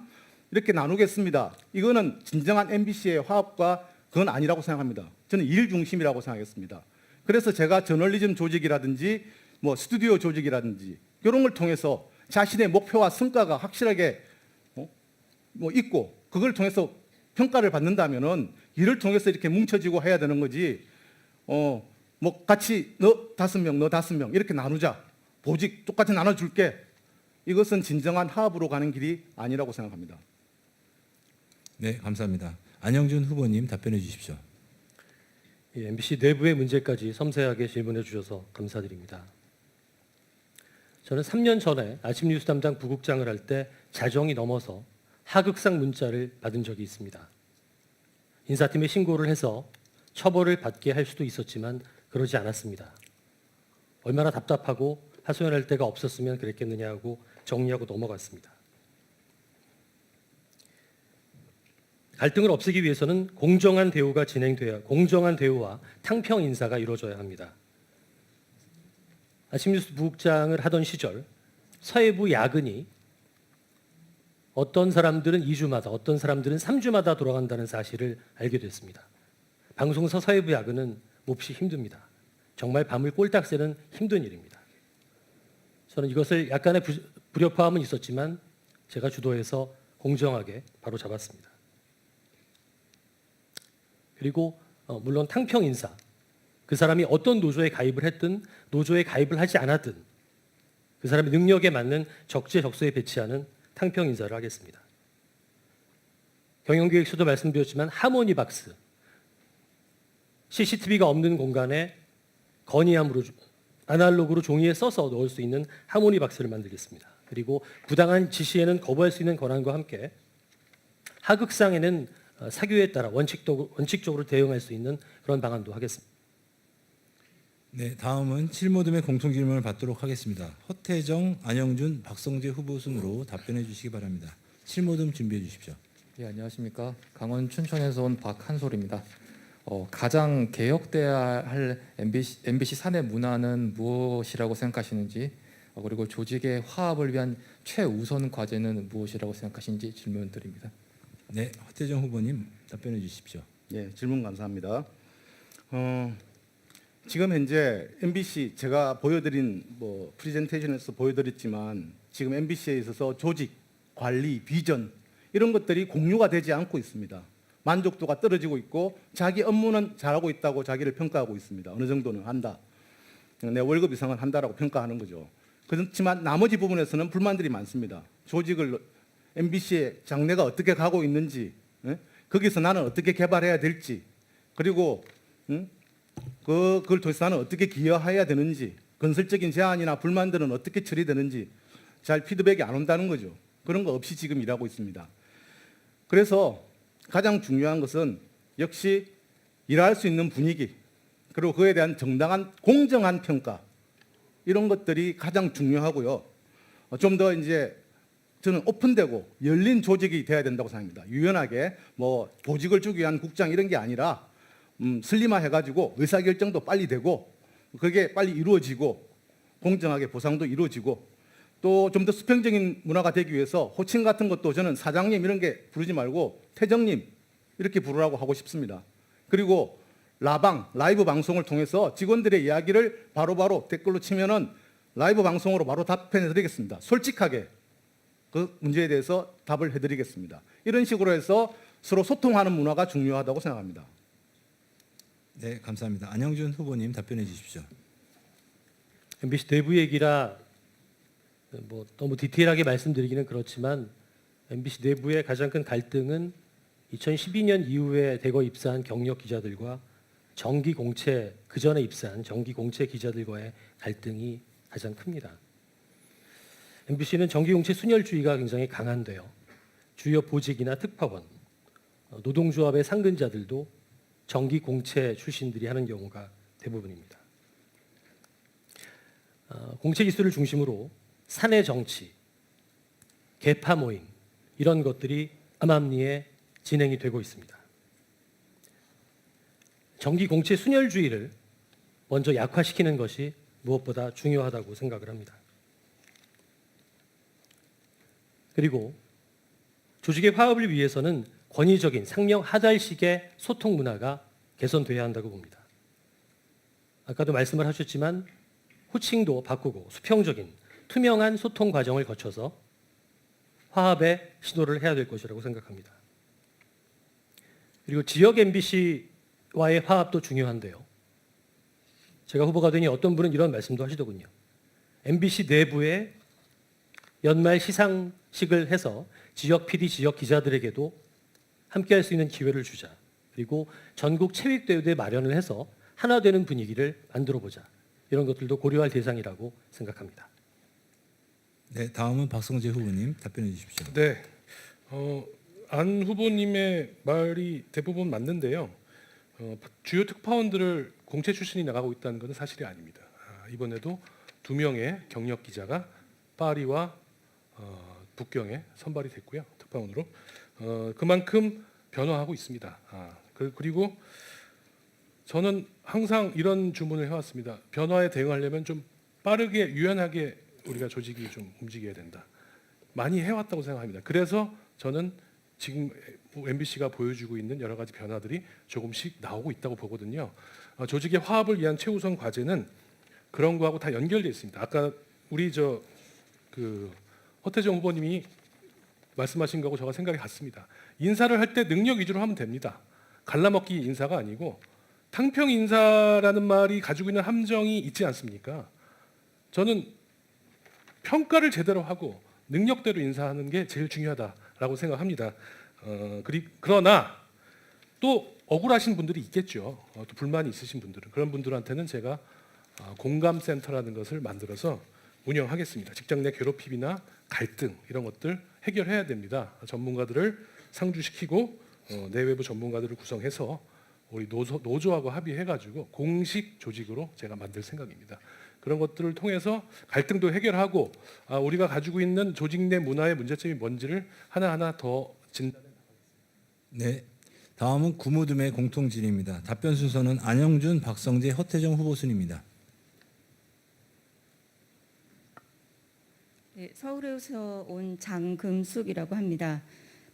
이렇게 나누겠습니다. 이거는 진정한 MBC의 화합과 그건 아니라고 생각합니다. 저는 일 중심이라고 생각했습니다. 그래서 제가 저널리즘 조직이라든지 뭐 스튜디오 조직이라든지 이런 걸 통해서 자신의 목표와 성과가 확실하게 있고 그걸 통해서 평가를 받는다면은 이를 통해서 이렇게 뭉쳐지고 해야 되는 거지. 뭐 같이 너 5명, 너 5명 이렇게 나누자. 보직 똑같이 나눠줄게. 이것은 진정한 화합으로 가는 길이 아니라고 생각합니다. 네, 감사합니다. 안영준 후보님 답변해 주십시오. MBC 내부의 문제까지 섬세하게 질문해 주셔서 감사드립니다. 저는 3년 전에 아침 뉴스 담당 부국장을 할 때 자정이 넘어서 하극상 문자를 받은 적이 있습니다. 인사팀에 신고를 해서 처벌을 받게 할 수도 있었지만 그러지 않았습니다. 얼마나 답답하고 하소연할 데가 없었으면 그랬겠느냐 하고 정리하고 넘어갔습니다. 갈등을 없애기 위해서는 공정한 대우가 진행돼야 공정한 대우와 탕평 인사가 이루어져야 합니다. 아침 뉴스 부국장을 하던 시절 서해부 야근이 어떤 사람들은 2주마다 어떤 사람들은 3주마다 돌아간다는 사실을 알게 됐습니다. 방송사 서해부 야근은 몹시 힘듭니다. 정말 밤을 꼴딱 새는 힘든 일입니다. 저는 이것을 약간의 불협화음은 있었지만 제가 주도해서 공정하게 바로 잡았습니다. 그리고 물론 탕평 인사, 그 사람이 어떤 노조에 가입을 했든 노조에 가입을 하지 않았든 그 사람의 능력에 맞는 적재적소에 배치하는 탕평 인사를 하겠습니다. 경영기획서도 말씀드렸지만 하모니 박스, CCTV가 없는 공간에 건의함으로 아날로그로 종이에 써서 넣을 수 있는 하모니 박스를 만들겠습니다. 그리고 부당한 지시에는 거부할 수 있는 권한과 함께 하극상에는 사교에 따라 원칙적으로 대응할 수 있는 그런 방안도 하겠습니다. 네, 다음은 칠모듬의 공통질문을 받도록 하겠습니다. 허태정, 안영준, 박성재 후보 순으로 답변해 주시기 바랍니다. 칠모듬 준비해 주십시오. 예, 안녕하십니까. 강원 춘천에서 온 박한솔입니다. 가장 개혁돼야 할 MBC 사내 문화는 무엇이라고 생각하시는지, 그리고 조직의 화합을 위한 최우선 과제는 무엇이라고 생각하시는지 질문드립니다. 네, 허태정 후보님 답변해 주십시오. 예, 질문 감사합니다. 지금 현재 MBC 제가 보여드린 프레젠테이션에서 보여드렸지만 지금 MBC에 있어서 조직, 관리, 비전 이런 것들이 공유가 되지 않고 있습니다. 만족도가 떨어지고 있고 자기 업무는 잘하고 있다고 자기를 평가하고 있습니다. 어느 정도는 한다. 내 월급 이상은 한다라고 평가하는 거죠. 그렇지만 나머지 부분에서는 불만들이 많습니다. 조직을 MBC의 장래가 어떻게 가고 있는지, 거기서 나는 어떻게 개발해야 될지, 그리고 그걸 통해서 나는 어떻게 기여해야 되는지, 건설적인 제안이나 불만들은 어떻게 처리되는지 잘 피드백이 안 온다는 거죠. 그런 거 없이 지금 일하고 있습니다. 그래서 가장 중요한 것은 역시 일할 수 있는 분위기, 그리고 그에 대한 정당한 공정한 평가, 이런 것들이 가장 중요하고요. 좀 더 이제 저는 오픈되고 열린 조직이 돼야 된다고 생각합니다. 유연하게 보직을 주기 위한 국장 이런 게 아니라 슬림화해가지고 의사결정도 빨리 되고 그게 빨리 이루어지고 공정하게 보상도 이루어지고 또 좀 더 수평적인 문화가 되기 위해서 호칭 같은 것도 저는 사장님 이런 게 부르지 말고 태정님 이렇게 부르라고 하고 싶습니다. 그리고 라이브 방송을 통해서 직원들의 이야기를 바로바로 댓글로 치면은 라이브 방송으로 바로 답변해 드리겠습니다. 솔직하게 그 문제에 대해서 답을 해드리겠습니다. 이런 식으로 해서 서로 소통하는 문화가 중요하다고 생각합니다. 네, 감사합니다. 안영준 후보님 답변해 주십시오. MBC 내부 얘기라 너무 디테일하게 말씀드리기는 그렇지만 MBC 내부의 가장 큰 갈등은 2012년 이후에 대거 입사한 경력 기자들과 정기 공채 그 전에 입사한 정기 공채 기자들과의 갈등이 가장 큽니다. MBC는 정기 공채 순혈주의가 굉장히 강한데요. 주요 보직이나 특파원, 노동조합의 상근자들도 정기 공채 출신들이 하는 경우가 대부분입니다. 공채 기수를 중심으로 사내 정치, 계파 모임 이런 것들이 암암리에 진행이 되고 있습니다. 정기 공채 순혈주의를 먼저 약화시키는 것이 무엇보다 중요하다고 생각을 합니다. 그리고 조직의 화합을 위해서는 권위적인 상명 하달식의 소통 문화가 개선돼야 한다고 봅니다. 아까도 말씀을 하셨지만 호칭도 바꾸고 수평적인 투명한 소통 과정을 거쳐서 화합의 시도를 해야 될 것이라고 생각합니다. 그리고 지역 MBC와의 화합도 중요한데요. 제가 후보가 되니 어떤 분은 이런 말씀도 하시더군요. MBC 내부에 연말 시상식을 해서 지역 PD, 지역 기자들에게도 함께할 수 있는 기회를 주자. 그리고 전국 체육대회 마련을 해서 하나 되는 분위기를 만들어보자. 이런 것들도 고려할 대상이라고 생각합니다. 네, 다음은 박성재 후보님 답변해 주십시오. 네, 안 후보님의 말이 대부분 맞는데요. 주요 특파원들을 공채 출신이 나가고 있다는 것은 사실이 아닙니다. 이번에도 2명의 경력 기자가 파리와 북경에 선발이 됐고요. 특파원으로 그만큼 변화하고 있습니다. 그리고 저는 항상 이런 주문을 해왔습니다. 변화에 대응하려면 좀 빠르게 유연하게 우리가 조직이 좀 움직여야 된다. 많이 해왔다고 생각합니다. 그래서 저는 지금 MBC가 보여주고 있는 여러 가지 변화들이 조금씩 나오고 있다고 보거든요. 조직의 화합을 위한 최우선 과제는 그런 거하고 다 연결되어 있습니다. 아까 우리 허태정 후보님이 말씀하신 거하고 저가 생각이 같습니다. 인사를 할 때 능력 위주로 하면 됩니다. 갈라먹기 인사가 아니고 탕평 인사라는 말이 가지고 있는 함정이 있지 않습니까? 저는 평가를 제대로 하고 능력대로 인사하는 게 제일 중요하다라고 생각합니다. 그러나 또 억울하신 분들이 있겠죠. 또 불만이 있으신 분들은 그런 분들한테는 제가 공감센터라는 것을 만들어서 운영하겠습니다. 직장 내 괴롭힘이나 갈등 이런 것들 해결해야 됩니다. 전문가들을 상주시키고 내외부 전문가들을 구성해서 우리 노조하고 합의해가지고 공식 조직으로 제가 만들 생각입니다. 그런 것들을 통해서 갈등도 해결하고 우리가 가지고 있는 조직 내 문화의 문제점이 뭔지를 하나하나 더 진단해 나가겠습니다. 네, 다음은 구무듬의 공통 질의입니다. 답변 순서는 안영준, 박성재, 허태정 후보 순입니다. 네, 서울에서 온 장금숙이라고 합니다.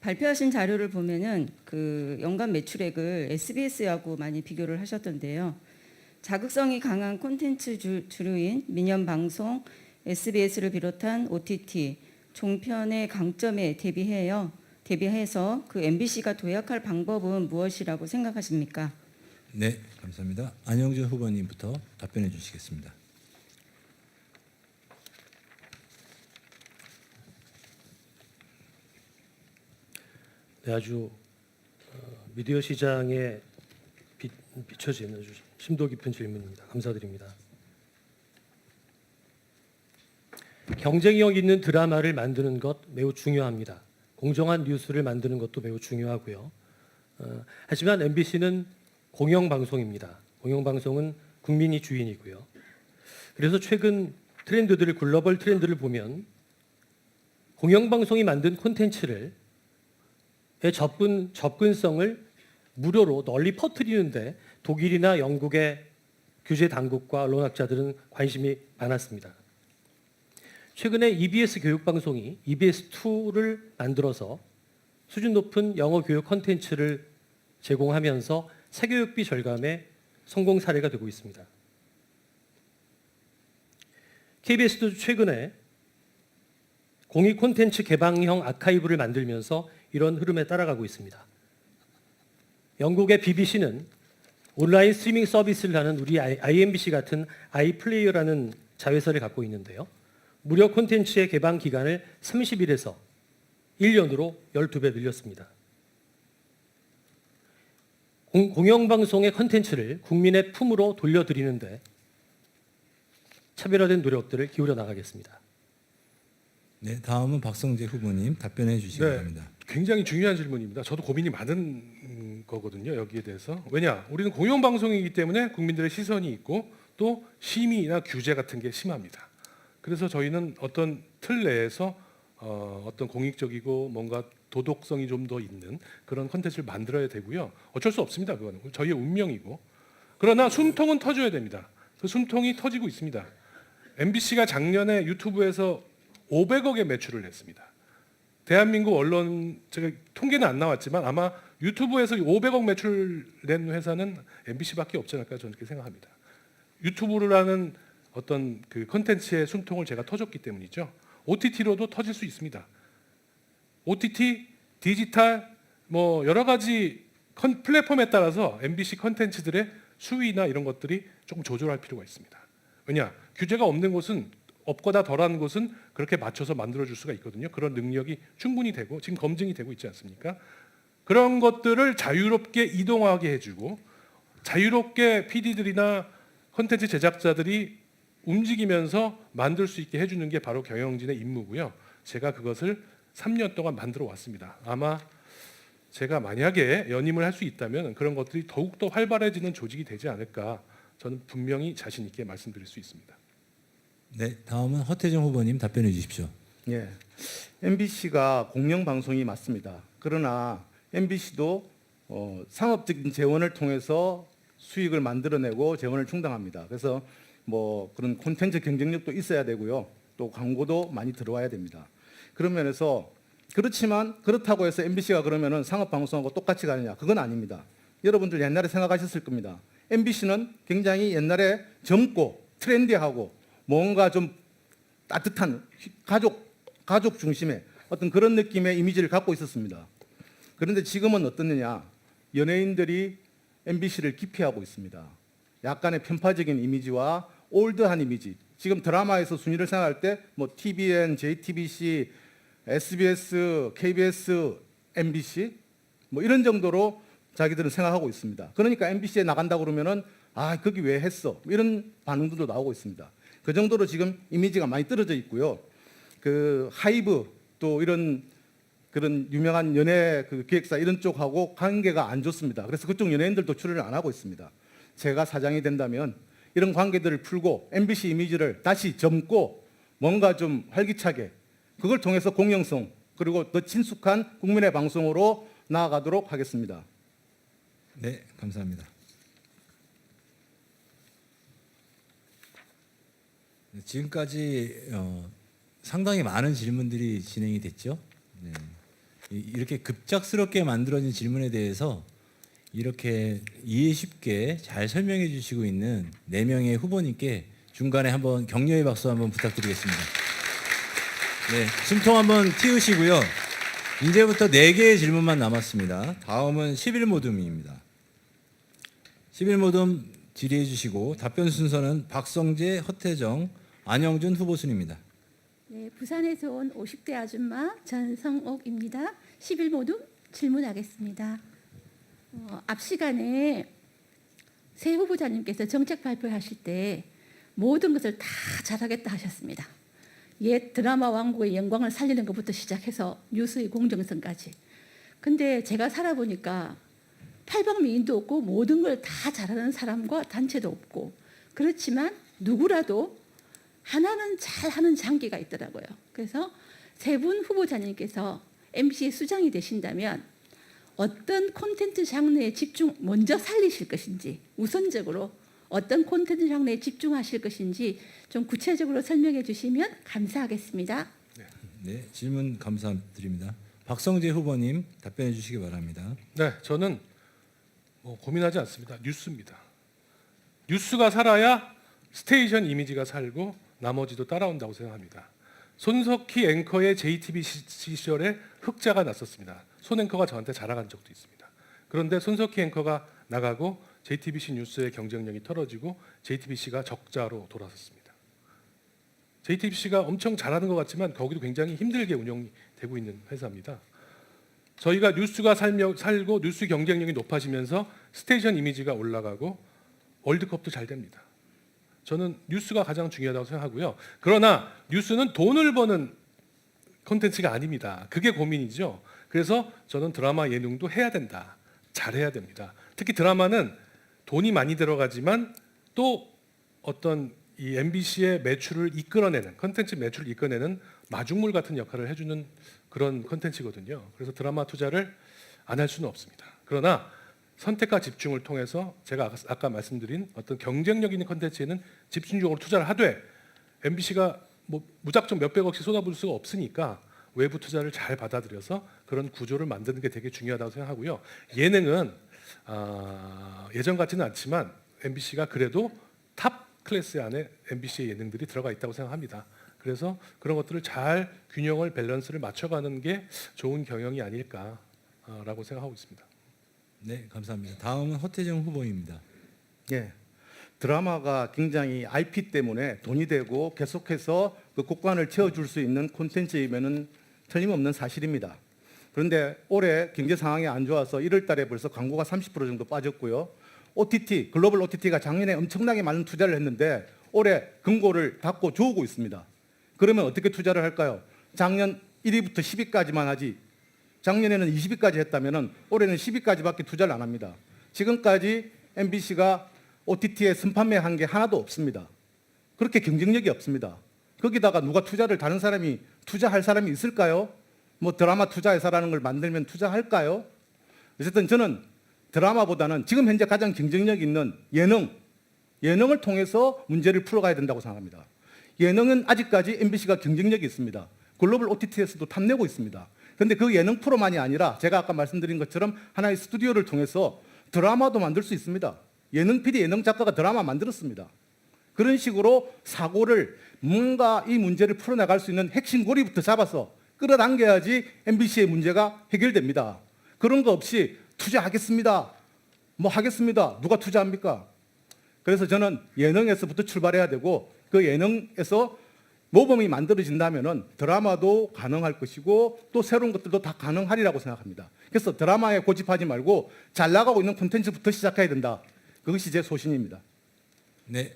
발표하신 자료를 보면은 그 연간 매출액을 SBS하고 많이 비교를 하셨던데요. 자극성이 강한 콘텐츠 주류인 민연 방송, SBS를 비롯한 OTT, 종편의 강점에 대비해서 그 MBC가 도약할 방법은 무엇이라고 생각하십니까? 네, 감사합니다. 안영준 후보님부터 답변해 주시겠습니다. 네, 아주 미디어 시장에 비춰지는 아주 심도 깊은 질문입니다. 감사드립니다. 경쟁력 있는 드라마를 만드는 것 매우 중요합니다. 공정한 뉴스를 만드는 것도 매우 중요하고요. 하지만 MBC는 공영방송입니다. 공영방송은 국민이 주인이고요. 그래서 최근 트렌드들을 글로벌 트렌드를 보면 공영방송이 만든 콘텐츠를 접근성을 무료로 널리 퍼뜨리는데 독일이나 영국의 규제 당국과 언론학자들은 관심이 많았습니다. 최근에 EBS 교육방송이 EBS2를 만들어서 수준 높은 영어 교육 콘텐츠를 제공하면서 사교육비 절감의 성공 사례가 되고 있습니다. KBS도 최근에 공익 콘텐츠 개방형 아카이브를 만들면서 이런 흐름에 따라가고 있습니다. 영국의 BBC는 온라인 스트리밍 서비스를 하는 우리 IMBC 같은 아이플레이어라는 자회사를 갖고 있는데요. 무료 콘텐츠의 개방 기간을 30일에서 1년으로 12배 늘렸습니다. 공영방송의 콘텐츠를 국민의 품으로 돌려드리는데 차별화된 노력들을 기울여 나가겠습니다. 네, 다음은 박성재 후보님 답변해 주시기 바랍니다. 굉장히 중요한 질문입니다. 저도 고민이 많은 거거든요. 여기에 대해서. 왜냐? 우리는 공영방송이기 때문에 국민들의 시선이 있고 또 심의나 규제 같은 게 심합니다. 그래서 저희는 어떤 틀 내에서 어떤 공익적이고 뭔가 도덕성이 좀 더 있는 그런 콘텐츠를 만들어야 되고요. 어쩔 수 없습니다. 그거는 저희의 운명이고. 그러나 숨통은 터져야 됩니다. 그 숨통이 터지고 있습니다. MBC가 작년에 유튜브에서 500억의 매출을 냈습니다. 대한민국 언론 제가 통계는 안 나왔지만 아마 유튜브에서 500억 매출 낸 회사는 MBC밖에 없지 않을까 저는 그렇게 생각합니다. 유튜브라는 어떤 그 콘텐츠의 숨통을 제가 터졌기 때문이죠. OTT로도 터질 수 있습니다. OTT, 디지털 뭐 여러 가지 플랫폼에 따라서 MBC 콘텐츠들의 수위나 이런 것들이 조금 조절할 필요가 있습니다. 왜냐? 규제가 없는 곳은 없거나 덜한 곳은 그렇게 맞춰서 만들어줄 수가 있거든요. 그런 능력이 충분히 되고 지금 검증이 되고 있지 않습니까? 그런 것들을 자유롭게 이동하게 해주고 자유롭게 PD들이나 콘텐츠 제작자들이 움직이면서 만들 수 있게 해주는 게 바로 경영진의 임무고요. 제가 그것을 3년 동안 만들어 왔습니다. 아마 제가 만약에 연임을 할 수 있다면 그런 것들이 더욱더 활발해지는 조직이 되지 않을까 저는 분명히 자신 있게 말씀드릴 수 있습니다. 네, 다음은 허태정 후보님 답변해 주십시오. 예, MBC가 공영방송이 맞습니다. 그러나 MBC도 상업적인 재원을 통해서 수익을 만들어내고 재원을 충당합니다. 그래서 뭐 그런 콘텐츠 경쟁력도 있어야 되고요. 또 광고도 많이 들어와야 됩니다. 그런 면에서 그렇지만 그렇다고 해서 MBC가 그러면은 상업방송하고 똑같이 가느냐? 그건 아닙니다. 여러분들 옛날에 생각하셨을 겁니다. MBC는 굉장히 옛날에 젊고 트렌디하고 뭔가 좀 따뜻한 가족 중심의 어떤 그런 느낌의 이미지를 갖고 있었습니다. 그런데 지금은 어떻느냐? 연예인들이 MBC를 기피하고 있습니다. 약간의 편파적인 이미지와 올드한 이미지. 지금 드라마에서 순위를 생각할 때 뭐 TVN, JTBC, SBS, KBS, MBC 뭐 이런 정도로 자기들은 생각하고 있습니다. 그러니까 MBC에 나간다고 그러면은 아, 거기 왜 했어? 이런 반응들도 나오고 있습니다. 그 정도로 지금 이미지가 많이 떨어져 있고요. 그 하이브 또 이런 그런 유명한 연예 그 기획사 이런 쪽하고 관계가 안 좋습니다. 그래서 그쪽 연예인들도 출연을 안 하고 있습니다. 제가 사장이 된다면 이런 관계들을 풀고 MBC 이미지를 다시 젊고 뭔가 좀 활기차게 그걸 통해서 공영성 그리고 더 친숙한 국민의 방송으로 나아가도록 하겠습니다. 네, 감사합니다. 지금까지 상당히 많은 질문들이 진행이 됐죠. 네. 이렇게 급작스럽게 만들어진 질문에 대해서 이렇게 이해 쉽게 잘 설명해 주시고 있는 4명의 후보님께 중간에 한번 격려의 박수 한번 부탁드리겠습니다. 네, 숨통 한번 틔우시고요. 이제부터 4개의 질문만 남았습니다. 다음은 11모둠입니다. 11모둠 질의해 주시고 답변 순서는 박성재, 허태정, 안영준 후보 순입니다. 네, 부산에서 온 50대 아줌마 전성옥입니다. 11모둠 질문하겠습니다. 앞 시간에 새 후보자님께서 정책 발표하실 때 모든 것을 다 잘하겠다 하셨습니다. 옛 드라마 왕국의 영광을 살리는 것부터 시작해서 뉴스의 공정성까지. 근데 제가 살아보니까 팔방미인도 없고 모든 걸 다 잘하는 사람과 단체도 없고 그렇지만 누구라도 하나는 잘하는 장기가 있더라고요. 그래서 세 분 후보자님께서 MBC의 수장이 되신다면 어떤 콘텐츠 장르에 집중 먼저 살리실 것인지 우선적으로 어떤 콘텐츠 장르에 집중하실 것인지 좀 구체적으로 설명해 주시면 감사하겠습니다. 네, 질문 감사드립니다. 박성재 후보님 답변해 주시기 바랍니다. 네, 저는 고민하지 않습니다. 뉴스입니다. 뉴스가 살아야 스테이션 이미지가 살고 나머지도 따라온다고 생각합니다. 손석희 앵커의 JTBC 시절에 흑자가 났었습니다. 손 앵커가 저한테 자랑한 적도 있습니다. 그런데 손석희 앵커가 나가고 JTBC 뉴스의 경쟁력이 떨어지고 JTBC가 적자로 돌아섰습니다. JTBC가 엄청 잘하는 것 같지만 거기도 굉장히 힘들게 운영이 되고 있는 회사입니다. 저희가 뉴스가 살고 뉴스 경쟁력이 높아지면서 스테이션 이미지가 올라가고 월드컵도 잘 됩니다. 저는 뉴스가 가장 중요하다고 생각하고요. 그러나 뉴스는 돈을 버는 콘텐츠가 아닙니다. 그게 고민이죠. 그래서 저는 드라마 예능도 해야 된다. 잘해야 됩니다. 특히 드라마는 돈이 많이 들어가지만 또 어떤 이 MBC의 매출을 이끌어내는 콘텐츠 매출을 이끌어내는 마중물 같은 역할을 해주는 그런 콘텐츠거든요. 그래서 드라마 투자를 안 할 수는 없습니다. 그러나 선택과 집중을 통해서 제가 아까 말씀드린 어떤 경쟁력 있는 콘텐츠에는 집중적으로 투자를 하되 MBC가 뭐 무작정 몇백억씩 쏟아부을 수가 없으니까 외부 투자를 잘 받아들여서 그런 구조를 만드는 게 되게 중요하다고 생각하고요. 예능은 예전 같지는 않지만 MBC가 그래도 탑 클래스 안에 MBC의 예능들이 들어가 있다고 생각합니다. 그래서 그런 것들을 잘 균형을 밸런스를 맞춰가는 게 좋은 경영이 아닐까라고 생각하고 있습니다. 네, 감사합니다. 다음은 허태정 후보입니다. 예, 드라마가 굉장히 IP 때문에 돈이 되고 계속해서 그 곡간을 채워줄 수 있는 콘텐츠이면은 틀림없는 사실입니다. 그런데 올해 경제 상황이 안 좋아서 1월 달에 벌써 광고가 30% 정도 빠졌고요. OTT, 글로벌 OTT가 작년에 엄청나게 많은 투자를 했는데 올해 금고를 닫고 조우고 있습니다. 그러면 어떻게 투자를 할까요? 작년 1위부터 10위까지만 하지 작년에는 20위까지 했다면 올해는 10위까지밖에 투자를 안 합니다. 지금까지 MBC가 OTT에 선판매한 게 하나도 없습니다. 그렇게 경쟁력이 없습니다. 거기다가 누가 투자를 다른 사람이 투자할 사람이 있을까요? 뭐 드라마 투자회사라는 걸 만들면 투자할까요? 어쨌든 저는 드라마보다는 지금 현재 가장 경쟁력 있는 예능을 통해서 문제를 풀어가야 된다고 생각합니다. 예능은 아직까지 MBC가 경쟁력이 있습니다. 글로벌 OTT에서도 탐내고 있습니다. 근데 그 예능 프로만이 아니라 제가 아까 말씀드린 것처럼 하나의 스튜디오를 통해서 드라마도 만들 수 있습니다. 예능 PD, 예능 작가가 드라마 만들었습니다. 그런 식으로 사고를 뭔가 이 문제를 풀어나갈 수 있는 핵심 고리부터 잡아서 끌어당겨야지 MBC의 문제가 해결됩니다. 그런 거 없이 투자하겠습니다. 뭐 하겠습니다. 누가 투자합니까? 그래서 저는 예능에서부터 출발해야 되고 그 예능에서 모범이 만들어진다면은 드라마도 가능할 것이고 또 새로운 것들도 다 가능하리라고 생각합니다. 그래서 드라마에 고집하지 말고 잘 나가고 있는 콘텐츠부터 시작해야 된다. 그것이 제 소신입니다. 네,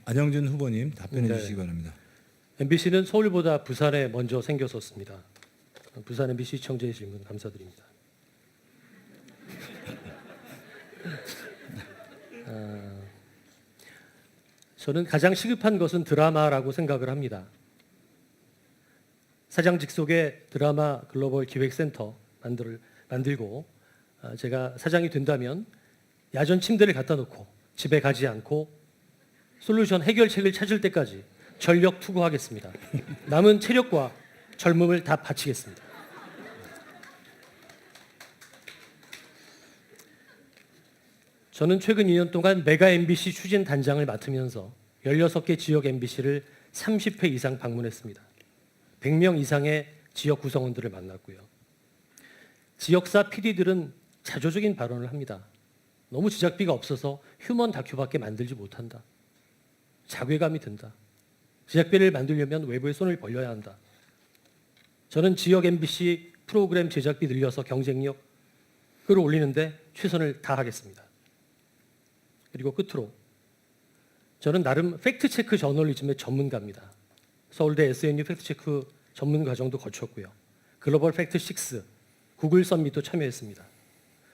안영준 후보님 답변해 네. 주시기 바랍니다. MBC는 서울보다 부산에 먼저 생겼었습니다. 부산 MBC 시청자의 질문 감사드립니다. 저는 가장 시급한 것은 드라마라고 생각을 합니다. 사장 직속의 드라마 글로벌 기획센터 만들고 제가 사장이 된다면 야전 침대를 갖다 놓고 집에 가지 않고 솔루션 해결책을 찾을 때까지 전력 투구하겠습니다. 남은 체력과 젊음을 다 바치겠습니다. 저는 최근 2년 동안 메가 MBC 추진 단장을 맡으면서 16개 지역 MBC를 30회 이상 방문했습니다. 100명 이상의 지역 구성원들을 만났고요. 지역사 PD들은 자조적인 발언을 합니다. 너무 제작비가 없어서 휴먼 다큐밖에 만들지 못한다. 자괴감이 든다. 제작비를 만들려면 외부의 손을 벌려야 한다. 저는 지역 MBC 프로그램 제작비 늘려서 경쟁력 끌어올리는데 최선을 다하겠습니다. 그리고 끝으로 저는 나름 팩트체크 저널리즘의 전문가입니다. 서울대 SNU 팩트체크 전문 과정도 거쳤고요. 글로벌 팩트6, 구글 썸밋도 참여했습니다.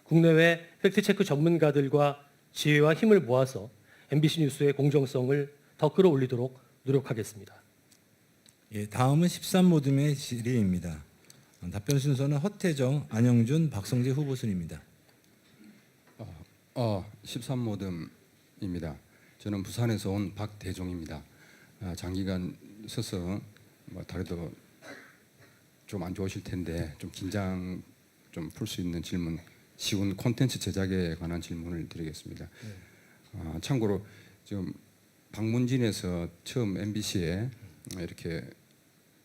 국내외 팩트체크 전문가들과 지혜와 힘을 모아서 MBC 뉴스의 공정성을 더 끌어올리도록 노력하겠습니다. 예, 다음은 13모둠의 질의입니다. 답변 순서는 허태정, 안영준, 박성재 후보 순입니다. 13모듬입니다. 저는 부산에서 온 박대종입니다. 장기간 서서 다리도 좀 안 좋으실 텐데 좀 긴장 좀 풀 수 있는 질문, 쉬운 콘텐츠 제작에 관한 질문을 드리겠습니다. 참고로 지금 방문진에서 처음 MBC에 이렇게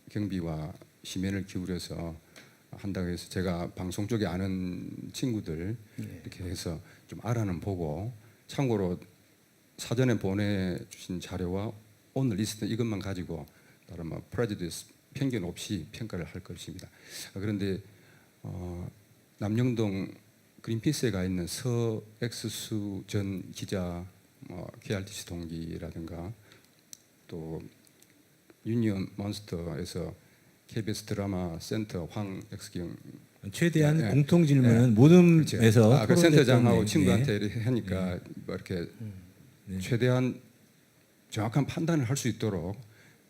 경비와 심연을 기울여서 한다고 해서 제가 방송 쪽에 아는 친구들 이렇게 해서 좀 알아는 보고, 참고로 사전에 보내주신 자료와 오늘 리스트 이것만 가지고 다른 프레주디스 편견 없이 평가를 할 것입니다. 그런데 남영동 그린피스에 가 있는 서엑스수 전 기자, KRTC 동기라든가 또 유니온 몬스터에서 KBS 드라마 센터 황엑스경 최대한 공통 질문은 모둠에서 그 센터장하고 친구한테 이렇게 하니까 이렇게 최대한 정확한 판단을 할 수 있도록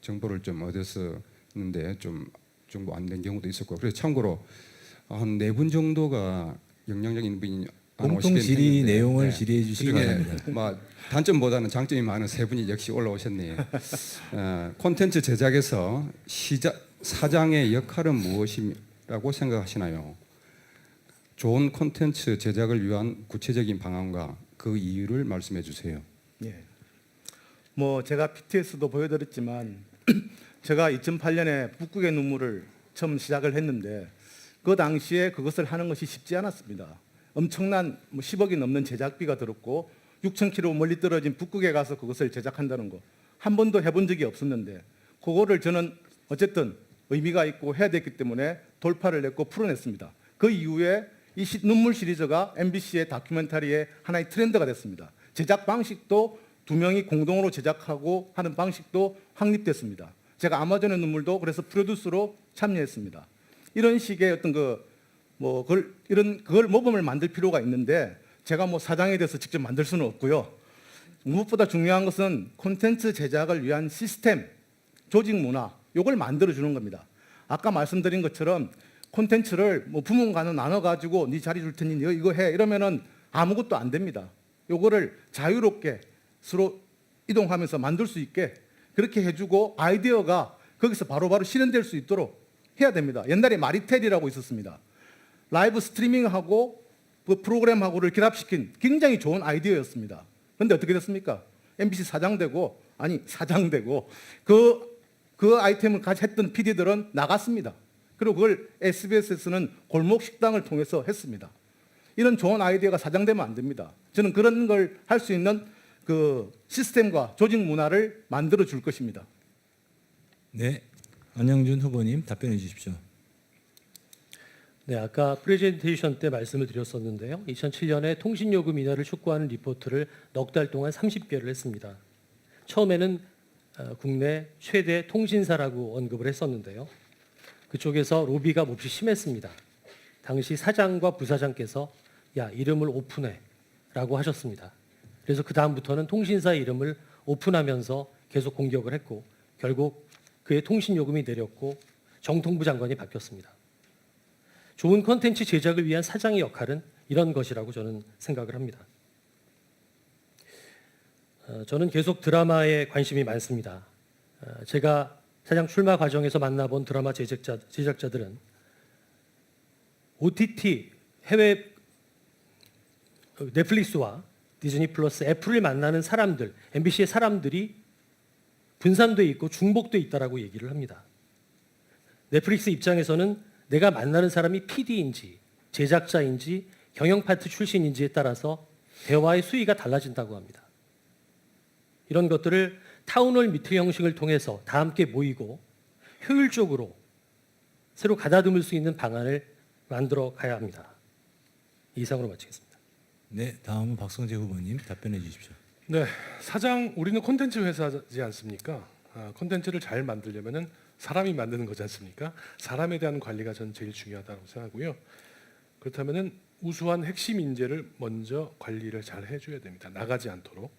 정보를 좀 얻었었는데 좀 정보 안 된 경우도 있었고, 그래서 참고로 한 4분 정도가 영향력인 분이 공통 질의 내용을 질의해 주시기 바랍니다. 단점보다는 장점이 많은 3분이 역시 올라오셨네요. 콘텐츠 제작에서 사장의 역할은 무엇이라고 생각하시나요? 좋은 콘텐츠 제작을 위한 구체적인 방안과 그 이유를 말씀해 주세요. 예. 제가 PTS도 보여드렸지만 제가 2008년에 북극의 눈물을 처음 시작을 했는데 그 당시에 그것을 하는 것이 쉽지 않았습니다. 엄청난 10억이 넘는 제작비가 들었고 6,000km 멀리 떨어진 북극에 가서 그것을 제작한다는 거 한 번도 해본 적이 없었는데 그거를 저는 어쨌든 의미가 있고 해야 됐기 때문에 돌파를 냈고 풀어냈습니다. 그 이후에 이 눈물 시리즈가 MBC의 다큐멘터리의 하나의 트렌드가 됐습니다. 제작 방식도 2명이 공동으로 제작하고 하는 방식도 확립됐습니다. 제가 아마존의 눈물도 그래서 프로듀스로 참여했습니다. 이런 식의 어떤 그걸 모범을 만들 필요가 있는데 제가 사장이 돼서 직접 만들 수는 없고요. 무엇보다 중요한 것은 콘텐츠 제작을 위한 시스템, 조직 문화, 이걸 만들어주는 겁니다. 아까 말씀드린 것처럼 콘텐츠를 부문 간에 나눠가지고 네 자리 줄 테니 이거 해 이러면은 아무것도 안 됩니다. 요거를 자유롭게 서로 이동하면서 만들 수 있게 그렇게 해주고 아이디어가 거기서 바로바로 실현될 수 있도록 해야 됩니다. 옛날에 마리텔이라고 있었습니다. 라이브 스트리밍하고 그 프로그램하고를 결합시킨 굉장히 좋은 아이디어였습니다. 그런데 어떻게 됐습니까? MBC 사장되고 그 아이템을 같이 했던 PD들은 나갔습니다. 그리고 그걸 SBS에서는 골목 식당을 통해서 했습니다. 이런 좋은 아이디어가 사장되면 안 됩니다. 저는 그런 걸 할 수 있는 그 시스템과 조직 문화를 만들어 줄 것입니다. 네, 안영준 후보님 답변해 주십시오. 네, 아까 프레젠테이션 때 말씀을 드렸었는데요. 2007년에 통신요금 인하를 촉구하는 리포트를 넉 달 동안 30개를 했습니다. 처음에는 국내 최대 통신사라고 언급을 했었는데요. 그쪽에서 로비가 몹시 심했습니다. 당시 사장과 부사장께서 야, 이름을 오픈해 라고 하셨습니다. 그래서 그 다음부터는 통신사 이름을 오픈하면서 계속 공격을 했고 결국 그의 통신요금이 내렸고 정통부 장관이 바뀌었습니다. 좋은 콘텐츠 제작을 위한 사장의 역할은 이런 것이라고 저는 생각을 합니다. 저는 계속 드라마에 관심이 많습니다. 제가 사장 출마 과정에서 만나본 드라마 제작자들은 OTT 해외 넷플릭스와 디즈니 플러스, 애플을 만나는 사람들, MBC의 사람들이 분산돼 있고 중복돼 있다라고 얘기를 합니다. 넷플릭스 입장에서는 내가 만나는 사람이 PD인지 제작자인지 경영 파트 출신인지에 따라서 대화의 수위가 달라진다고 합니다. 이런 것들을 타운홀 미팅 형식을 통해서 다 함께 모이고 효율적으로 새로 가다듬을 수 있는 방안을 만들어 가야 합니다. 이상으로 마치겠습니다. 네, 다음은 박성재 후보님 답변해 주십시오. 네, 사장 우리는 콘텐츠 회사지 않습니까? 콘텐츠를 잘 만들려면은 사람이 만드는 거지 않습니까? 사람에 대한 관리가 전 제일 중요하다고 생각하고요. 그렇다면은 우수한 핵심 인재를 먼저 관리를 잘 해줘야 됩니다. 나가지 않도록.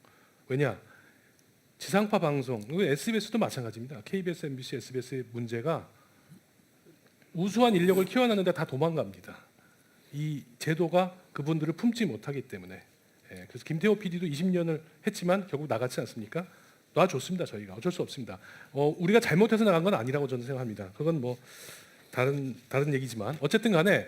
왜냐? 지상파 방송, SBS도 마찬가지입니다. KBS, MBC, SBS의 문제가 우수한 인력을 키워놨는데 다 도망갑니다. 이 제도가 그분들을 품지 못하기 때문에. 그래서 김태호 PD도 20년을 했지만 결국 나갔지 않습니까? 놔줬습니다. 저희가 어쩔 수 없습니다. 우리가 잘못해서 나간 건 아니라고 저는 생각합니다. 그건 뭐 다른 얘기지만 어쨌든 간에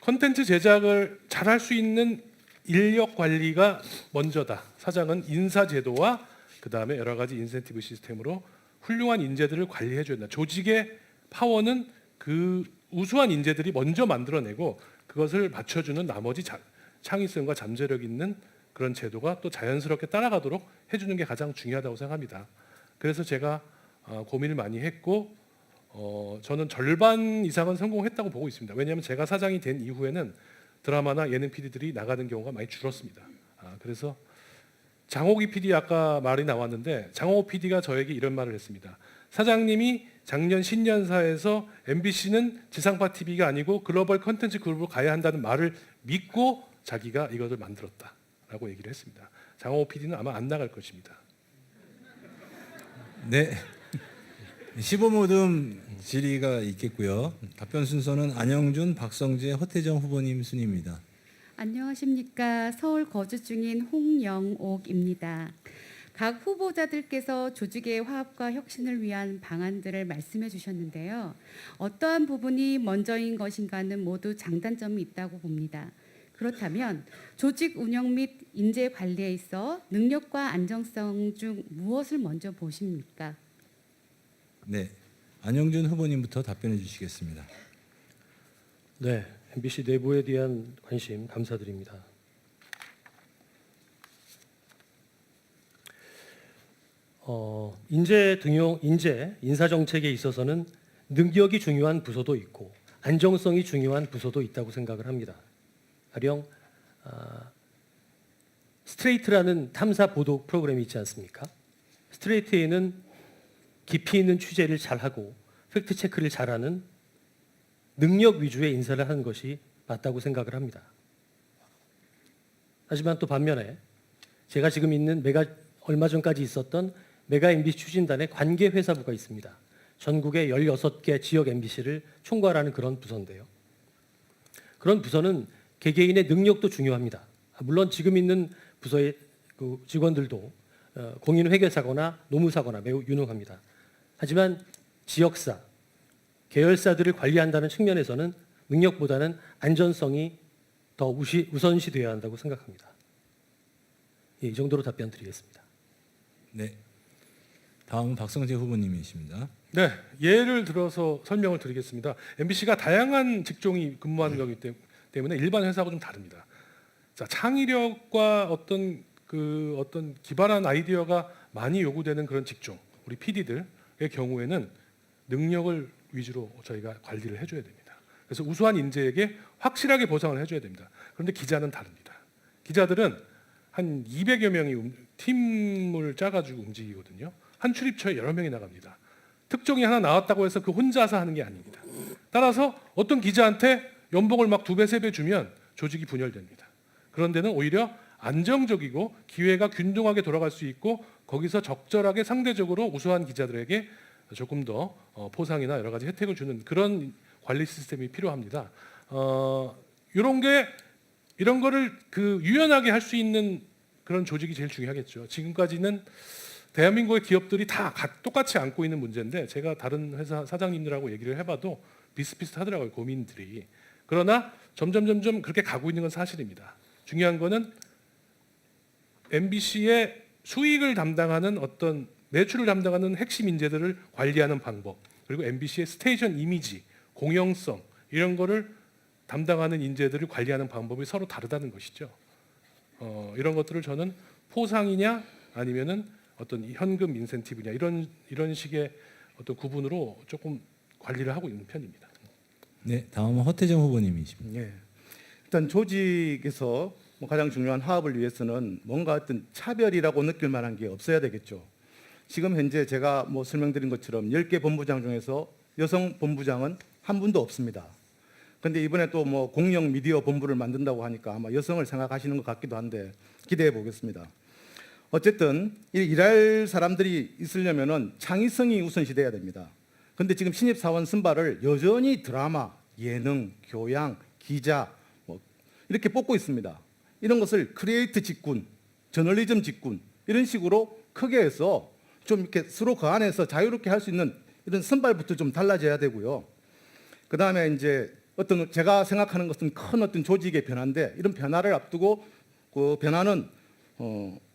콘텐츠 제작을 잘할 수 있는 인력 관리가 먼저다. 사장은 인사 제도와 그 다음에 여러 가지 인센티브 시스템으로 훌륭한 인재들을 관리해 줘야 된다. 조직의 파워는 그 우수한 인재들이 먼저 만들어내고 그것을 맞춰주는 나머지 창의성과 잠재력 있는 그런 제도가 또 자연스럽게 따라가도록 해주는 게 가장 중요하다고 생각합니다. 그래서 제가 고민을 많이 했고 저는 절반 이상은 성공했다고 보고 있습니다. 왜냐하면 제가 사장이 된 이후에는 드라마나 예능 PD들이 나가는 경우가 많이 줄었습니다. 그래서 장호기 PD 아까 말이 나왔는데 장호기 PD가 저에게 이런 말을 했습니다. 사장님이 작년 신년사에서 MBC는 지상파 TV가 아니고 글로벌 컨텐츠 그룹으로 가야 한다는 말을 믿고 자기가 이것을 만들었다라고 얘기를 했습니다. 장호기 PD는 아마 안 나갈 것입니다. 네, 15모듬 질의가 있겠고요. 답변 순서는 안영준, 박성재, 허태정 후보님 순입니다. 안녕하십니까. 서울 거주 중인 홍영옥입니다. 각 후보자들께서 조직의 화합과 혁신을 위한 방안들을 말씀해 주셨는데요. 어떠한 부분이 먼저인 것인가는 모두 장단점이 있다고 봅니다. 그렇다면 조직 운영 및 인재 관리에 있어 능력과 안정성 중 무엇을 먼저 보십니까? 네, 안영준 후보님부터 답변해 주시겠습니다. 네, MBC 내부에 대한 관심 감사드립니다. 인사 정책에 있어서는 능력이 중요한 부서도 있고 안정성이 중요한 부서도 있다고 생각을 합니다. 가령 스트레이트라는 탐사 보도 프로그램이 있지 않습니까? 스트레이트에는 깊이 있는 취재를 잘하고 팩트 체크를 잘하는 능력 위주의 인사를 하는 것이 맞다고 생각을 합니다. 하지만 또 반면에 제가 지금 있는 얼마 전까지 있었던 메가 MBC 추진단의 관계회사부가 있습니다. 전국의 16개 지역 MBC를 총괄하는 그런 부서인데요. 그런 부서는 개개인의 능력도 중요합니다. 물론 지금 있는 부서의 그 직원들도 공인회계사거나 노무사거나 매우 유능합니다. 하지만 지역사, 계열사들을 관리한다는 측면에서는 능력보다는 안전성이 더 우선시되어야 한다고 생각합니다. 예, 이 정도로 답변 드리겠습니다. 네. 다음은 박성재 후보님이십니다. 네, 예를 들어서 설명을 드리겠습니다. MBC가 다양한 직종이 근무하는 거기 때문에 일반 회사하고 좀 다릅니다. 자, 창의력과 어떤 기발한 아이디어가 많이 요구되는 그런 직종, 우리 PD들의 경우에는 능력을 위주로 저희가 관리를 해줘야 됩니다. 그래서 우수한 인재에게 확실하게 보상을 해줘야 됩니다. 그런데 기자는 다릅니다. 기자들은 한 200여 명이 팀을 짜가지고 움직이거든요. 한 출입처에 여러 명이 나갑니다. 특종이 하나 나왔다고 해서 그 혼자서 하는 게 아닙니다. 따라서 어떤 기자한테 연봉을 막 2배, 3배 주면 조직이 분열됩니다. 그런 데는 오히려 안정적이고 기회가 균등하게 돌아갈 수 있고 거기서 적절하게 상대적으로 우수한 기자들에게 조금 더 포상이나 여러 가지 혜택을 주는 그런 관리 시스템이 필요합니다. 이런 거를 유연하게 할 수 있는 그런 조직이 제일 중요하겠죠. 지금까지는 대한민국의 기업들이 다 똑같이 안고 있는 문제인데 제가 다른 회사 사장님들하고 얘기를 해봐도 비슷비슷하더라고요, 고민들이. 그러나 점점 그렇게 가고 있는 건 사실입니다. 중요한 거는 MBC의 수익을 담당하는 어떤 매출을 담당하는 핵심 인재들을 관리하는 방법, 그리고 MBC의 스테이션 이미지, 공영성 이런 거를 담당하는 인재들을 관리하는 방법이 서로 다르다는 것이죠. 이런 것들을 저는 포상이냐 아니면은 어떤 현금 인센티브냐 이런 식의 어떤 구분으로 조금 관리를 하고 있는 편입니다. 네, 다음은 허태정 후보님이십니다. 예. 일단 조직에서 가장 중요한 화합을 위해서는 뭔가 어떤 차별이라고 느낄 만한 게 없어야 되겠죠. 지금 현재 제가 설명드린 것처럼 10개 본부장 중에서 여성 본부장은 한 분도 없습니다. 그런데 이번에 또 공영 미디어 본부를 만든다고 하니까 아마 여성을 생각하시는 것 같기도 한데 기대해 보겠습니다. 어쨌든 일할 사람들이 있으려면은 창의성이 우선시돼야 됩니다. 그런데 지금 신입사원 선발을 여전히 드라마, 예능, 교양, 기자 이렇게 뽑고 있습니다. 이런 것을 크리에이트 직군, 저널리즘 직군 이런 식으로 크게 해서 좀 이렇게 서로 그 안에서 자유롭게 할 수 있는 이런 선발부터 좀 달라져야 되고요. 그 다음에 이제 어떤 제가 생각하는 것은 큰 어떤 조직의 변화인데 이런 변화를 앞두고 그 변화는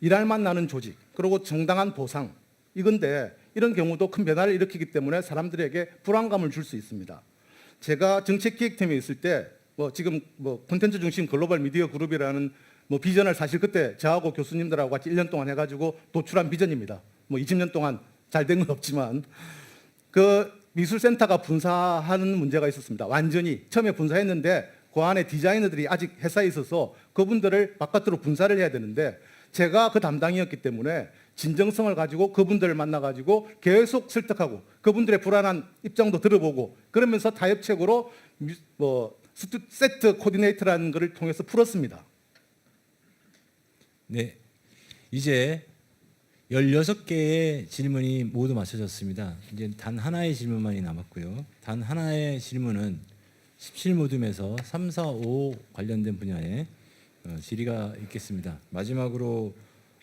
일할 만 나는 조직 그리고 정당한 보상 이건데 이런 경우도 큰 변화를 일으키기 때문에 사람들에게 불안감을 줄 수 있습니다. 제가 정책기획팀에 있을 때 지금 콘텐츠 중심 글로벌 미디어 그룹이라는 비전을 사실 그때 저하고 교수님들하고 같이 1년 동안 해가지고 도출한 비전입니다. 20년 동안 잘 된 건 없지만 그 미술센터가 분사하는 문제가 있었습니다. 완전히 처음에 분사했는데 그 안에 디자이너들이 아직 회사에 있어서 그분들을 바깥으로 분사를 해야 되는데 제가 그 담당이었기 때문에 진정성을 가지고 그분들을 만나가지고 계속 설득하고 그분들의 불안한 입장도 들어보고 그러면서 타협책으로 세트 코디네이터라는 것을 통해서 풀었습니다. 네, 이제 16개의 질문이 모두 맞춰졌습니다. 이제 단 하나의 질문만이 남았고요. 단 하나의 질문은 17모둠에서 3, 4, 5 관련된 분야에 질의가 있겠습니다. 마지막으로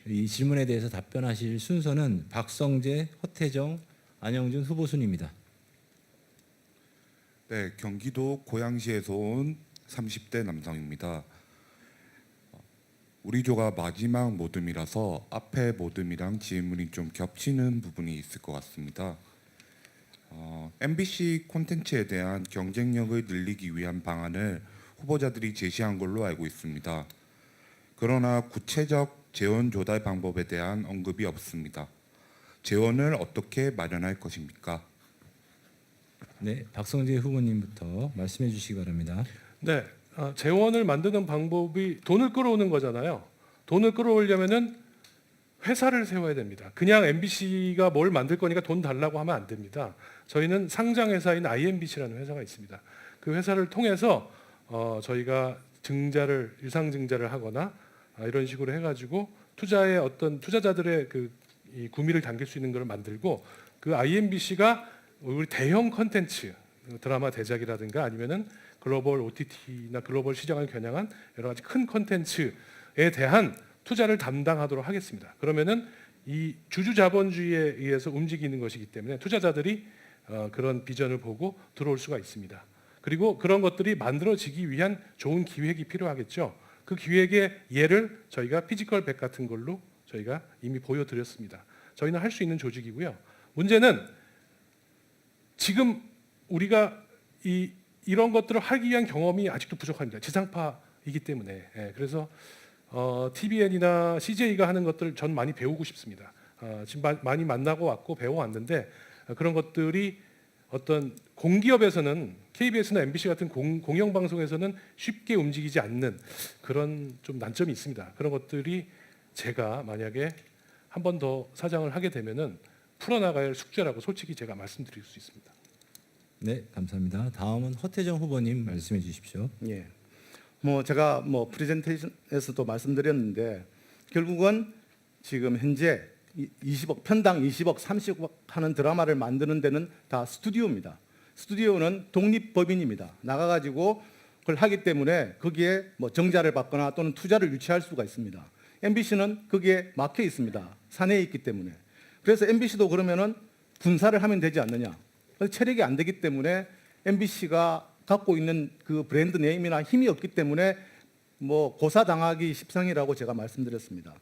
이 질문에 대해서 답변하실 순서는 박성재, 허태정, 안영준 후보 순입니다. 네, 경기도 고양시에서 온 30대 남성입니다. 우리 조가 마지막 모둠이라서 앞에 모둠이랑 질문이 좀 겹치는 부분이 있을 것 같습니다. MBC 콘텐츠에 대한 경쟁력을 늘리기 위한 방안을 후보자들이 제시한 걸로 알고 있습니다. 그러나 구체적 재원 조달 방법에 대한 언급이 없습니다. 재원을 어떻게 마련할 것입니까? 네, 박성재 후보님부터 말씀해 주시기 바랍니다. 네, 재원을 만드는 방법이 돈을 끌어오는 거잖아요. 돈을 끌어오려면은 회사를 세워야 됩니다. 그냥 MBC가 뭘 만들 거니까 돈 달라고 하면 안 됩니다. 저희는 상장 회사인 IMBC라는 회사가 있습니다. 그 회사를 통해서 저희가 일상 증자를 하거나 이런 식으로 해가지고 투자의 어떤 투자자들의 이 구미를 당길 수 있는 걸 만들고 그 IMBC가 우리 대형 컨텐츠 드라마 대작이라든가 아니면은 글로벌 OTT나 글로벌 시장을 겨냥한 여러 가지 큰 컨텐츠에 대한 투자를 담당하도록 하겠습니다. 그러면은 이 주주 자본주의에 의해서 움직이는 것이기 때문에 투자자들이 그런 비전을 보고 들어올 수가 있습니다. 그리고 그런 것들이 만들어지기 위한 좋은 기획이 필요하겠죠. 그 기획의 예를 저희가 피지컬 백 같은 걸로 저희가 이미 보여드렸습니다. 저희는 할 수 있는 조직이고요. 문제는 지금 우리가 이런 것들을 하기 위한 경험이 아직도 부족합니다. 지상파이기 때문에. 그래서 TVN이나 CJ가 하는 것들 전 많이 배우고 싶습니다. 지금 많이 만나고 왔고 배워왔는데 그런 것들이 어떤 공기업에서는 KBS나 MBC 같은 공영방송에서는 쉽게 움직이지 않는 그런 좀 난점이 있습니다. 그런 것들이 제가 만약에 한 번 더 사장을 하게 되면은 풀어나가야 할 숙제라고 솔직히 제가 말씀드릴 수 있습니다. 네, 감사합니다. 다음은 허태정 후보님 말씀해 주십시오. 예. 제가 프레젠테이션에서도 말씀드렸는데 결국은 지금 현재 20억 편당 20억 30억 하는 드라마를 만드는 데는 다 스튜디오입니다. 스튜디오는 독립법인입니다. 나가가지고 그걸 하기 때문에 거기에 정자를 받거나 또는 투자를 유치할 수가 있습니다. MBC는 거기에 막혀 있습니다. 사내에 있기 때문에. 그래서 MBC도 그러면은 분사를 하면 되지 않느냐. 체력이 안 되기 때문에 MBC가 갖고 있는 그 브랜드 네임이나 힘이 없기 때문에 고사당하기 십상이라고 제가 말씀드렸습니다.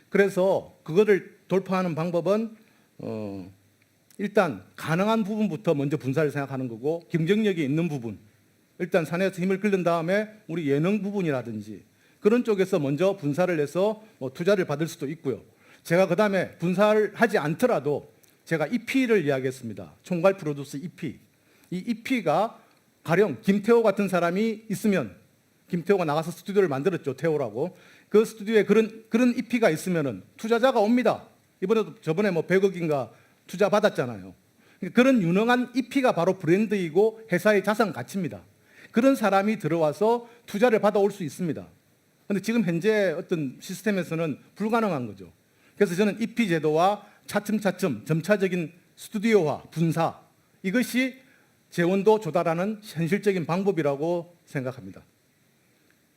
그래서 그거를 돌파하는 방법은 일단 가능한 부분부터 먼저 분사를 생각하는 거고 경쟁력이 있는 부분 일단 사내에서 힘을 끌는 다음에 우리 예능 부분이라든지 그런 쪽에서 먼저 분사를 해서 투자를 받을 수도 있고요. 제가 그 다음에 분사를 하지 않더라도 제가 EP를 이야기했습니다. 총괄 프로듀스 EP. 이 EP가 가령 김태호 같은 사람이 있으면 김태호가 나가서 스튜디오를 만들었죠. 태호라고. 그 스튜디오에 그런 EP가 있으면은 투자자가 옵니다. 이번에도 저번에 100억인가 투자 받았잖아요. 그런 유능한 EP가 바로 브랜드이고 회사의 자산 가치입니다. 그런 사람이 들어와서 투자를 받아올 수 있습니다. 그런데 지금 현재 어떤 시스템에서는 불가능한 거죠. 그래서 저는 EP 제도와 차츰차츰 점차적인 스튜디오화, 분사 이것이 재원도 조달하는 현실적인 방법이라고 생각합니다.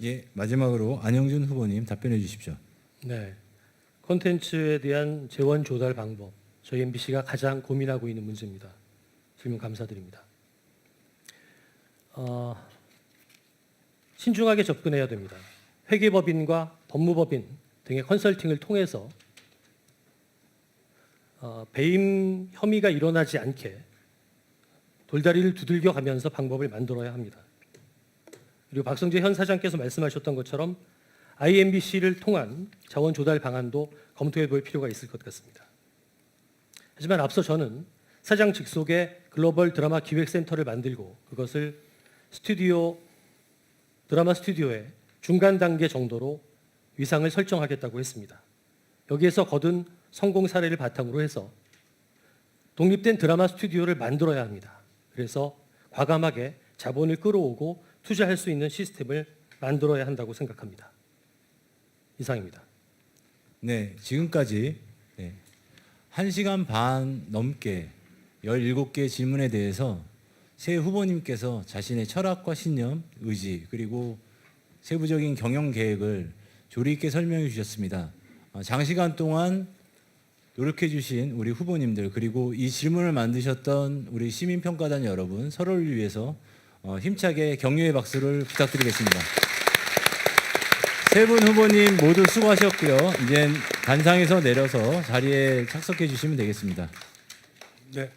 예, 마지막으로 안영준 후보님 답변해 주십시오. 네, 콘텐츠에 대한 재원 조달 방법 저희 MBC가 가장 고민하고 있는 문제입니다. 질문 감사드립니다. 신중하게 접근해야 됩니다. 회계법인과 법무법인 등의 컨설팅을 통해서 배임 혐의가 일어나지 않게 돌다리를 두들겨 가면서 방법을 만들어야 합니다. 그리고 박성재 현 사장께서 말씀하셨던 것처럼 IMBC를 통한 자원 조달 방안도 검토해 볼 필요가 있을 것 같습니다. 하지만 앞서 저는 사장 직속의 글로벌 드라마 기획센터를 만들고 그것을 드라마 스튜디오의 중간 단계 정도로 위상을 설정하겠다고 했습니다. 여기에서 거둔 성공 사례를 바탕으로 해서 독립된 드라마 스튜디오를 만들어야 합니다. 그래서 과감하게 자본을 끌어오고 투자할 수 있는 시스템을 만들어야 한다고 생각합니다. 이상입니다. 네, 지금까지 1시간 반 넘게 17개의 질문에 대해서 세 후보님께서 자신의 철학과 신념, 의지 그리고 세부적인 경영 계획을 조리 있게 설명해 주셨습니다. 장시간 동안 노력해 주신 우리 후보님들 그리고 이 질문을 만드셨던 우리 시민평가단 여러분 서로를 위해서 힘차게 격려의 박수를 부탁드리겠습니다. 세 분 후보님 모두 수고하셨고요. 이제 단상에서 내려서 자리에 착석해 주시면 되겠습니다. 네.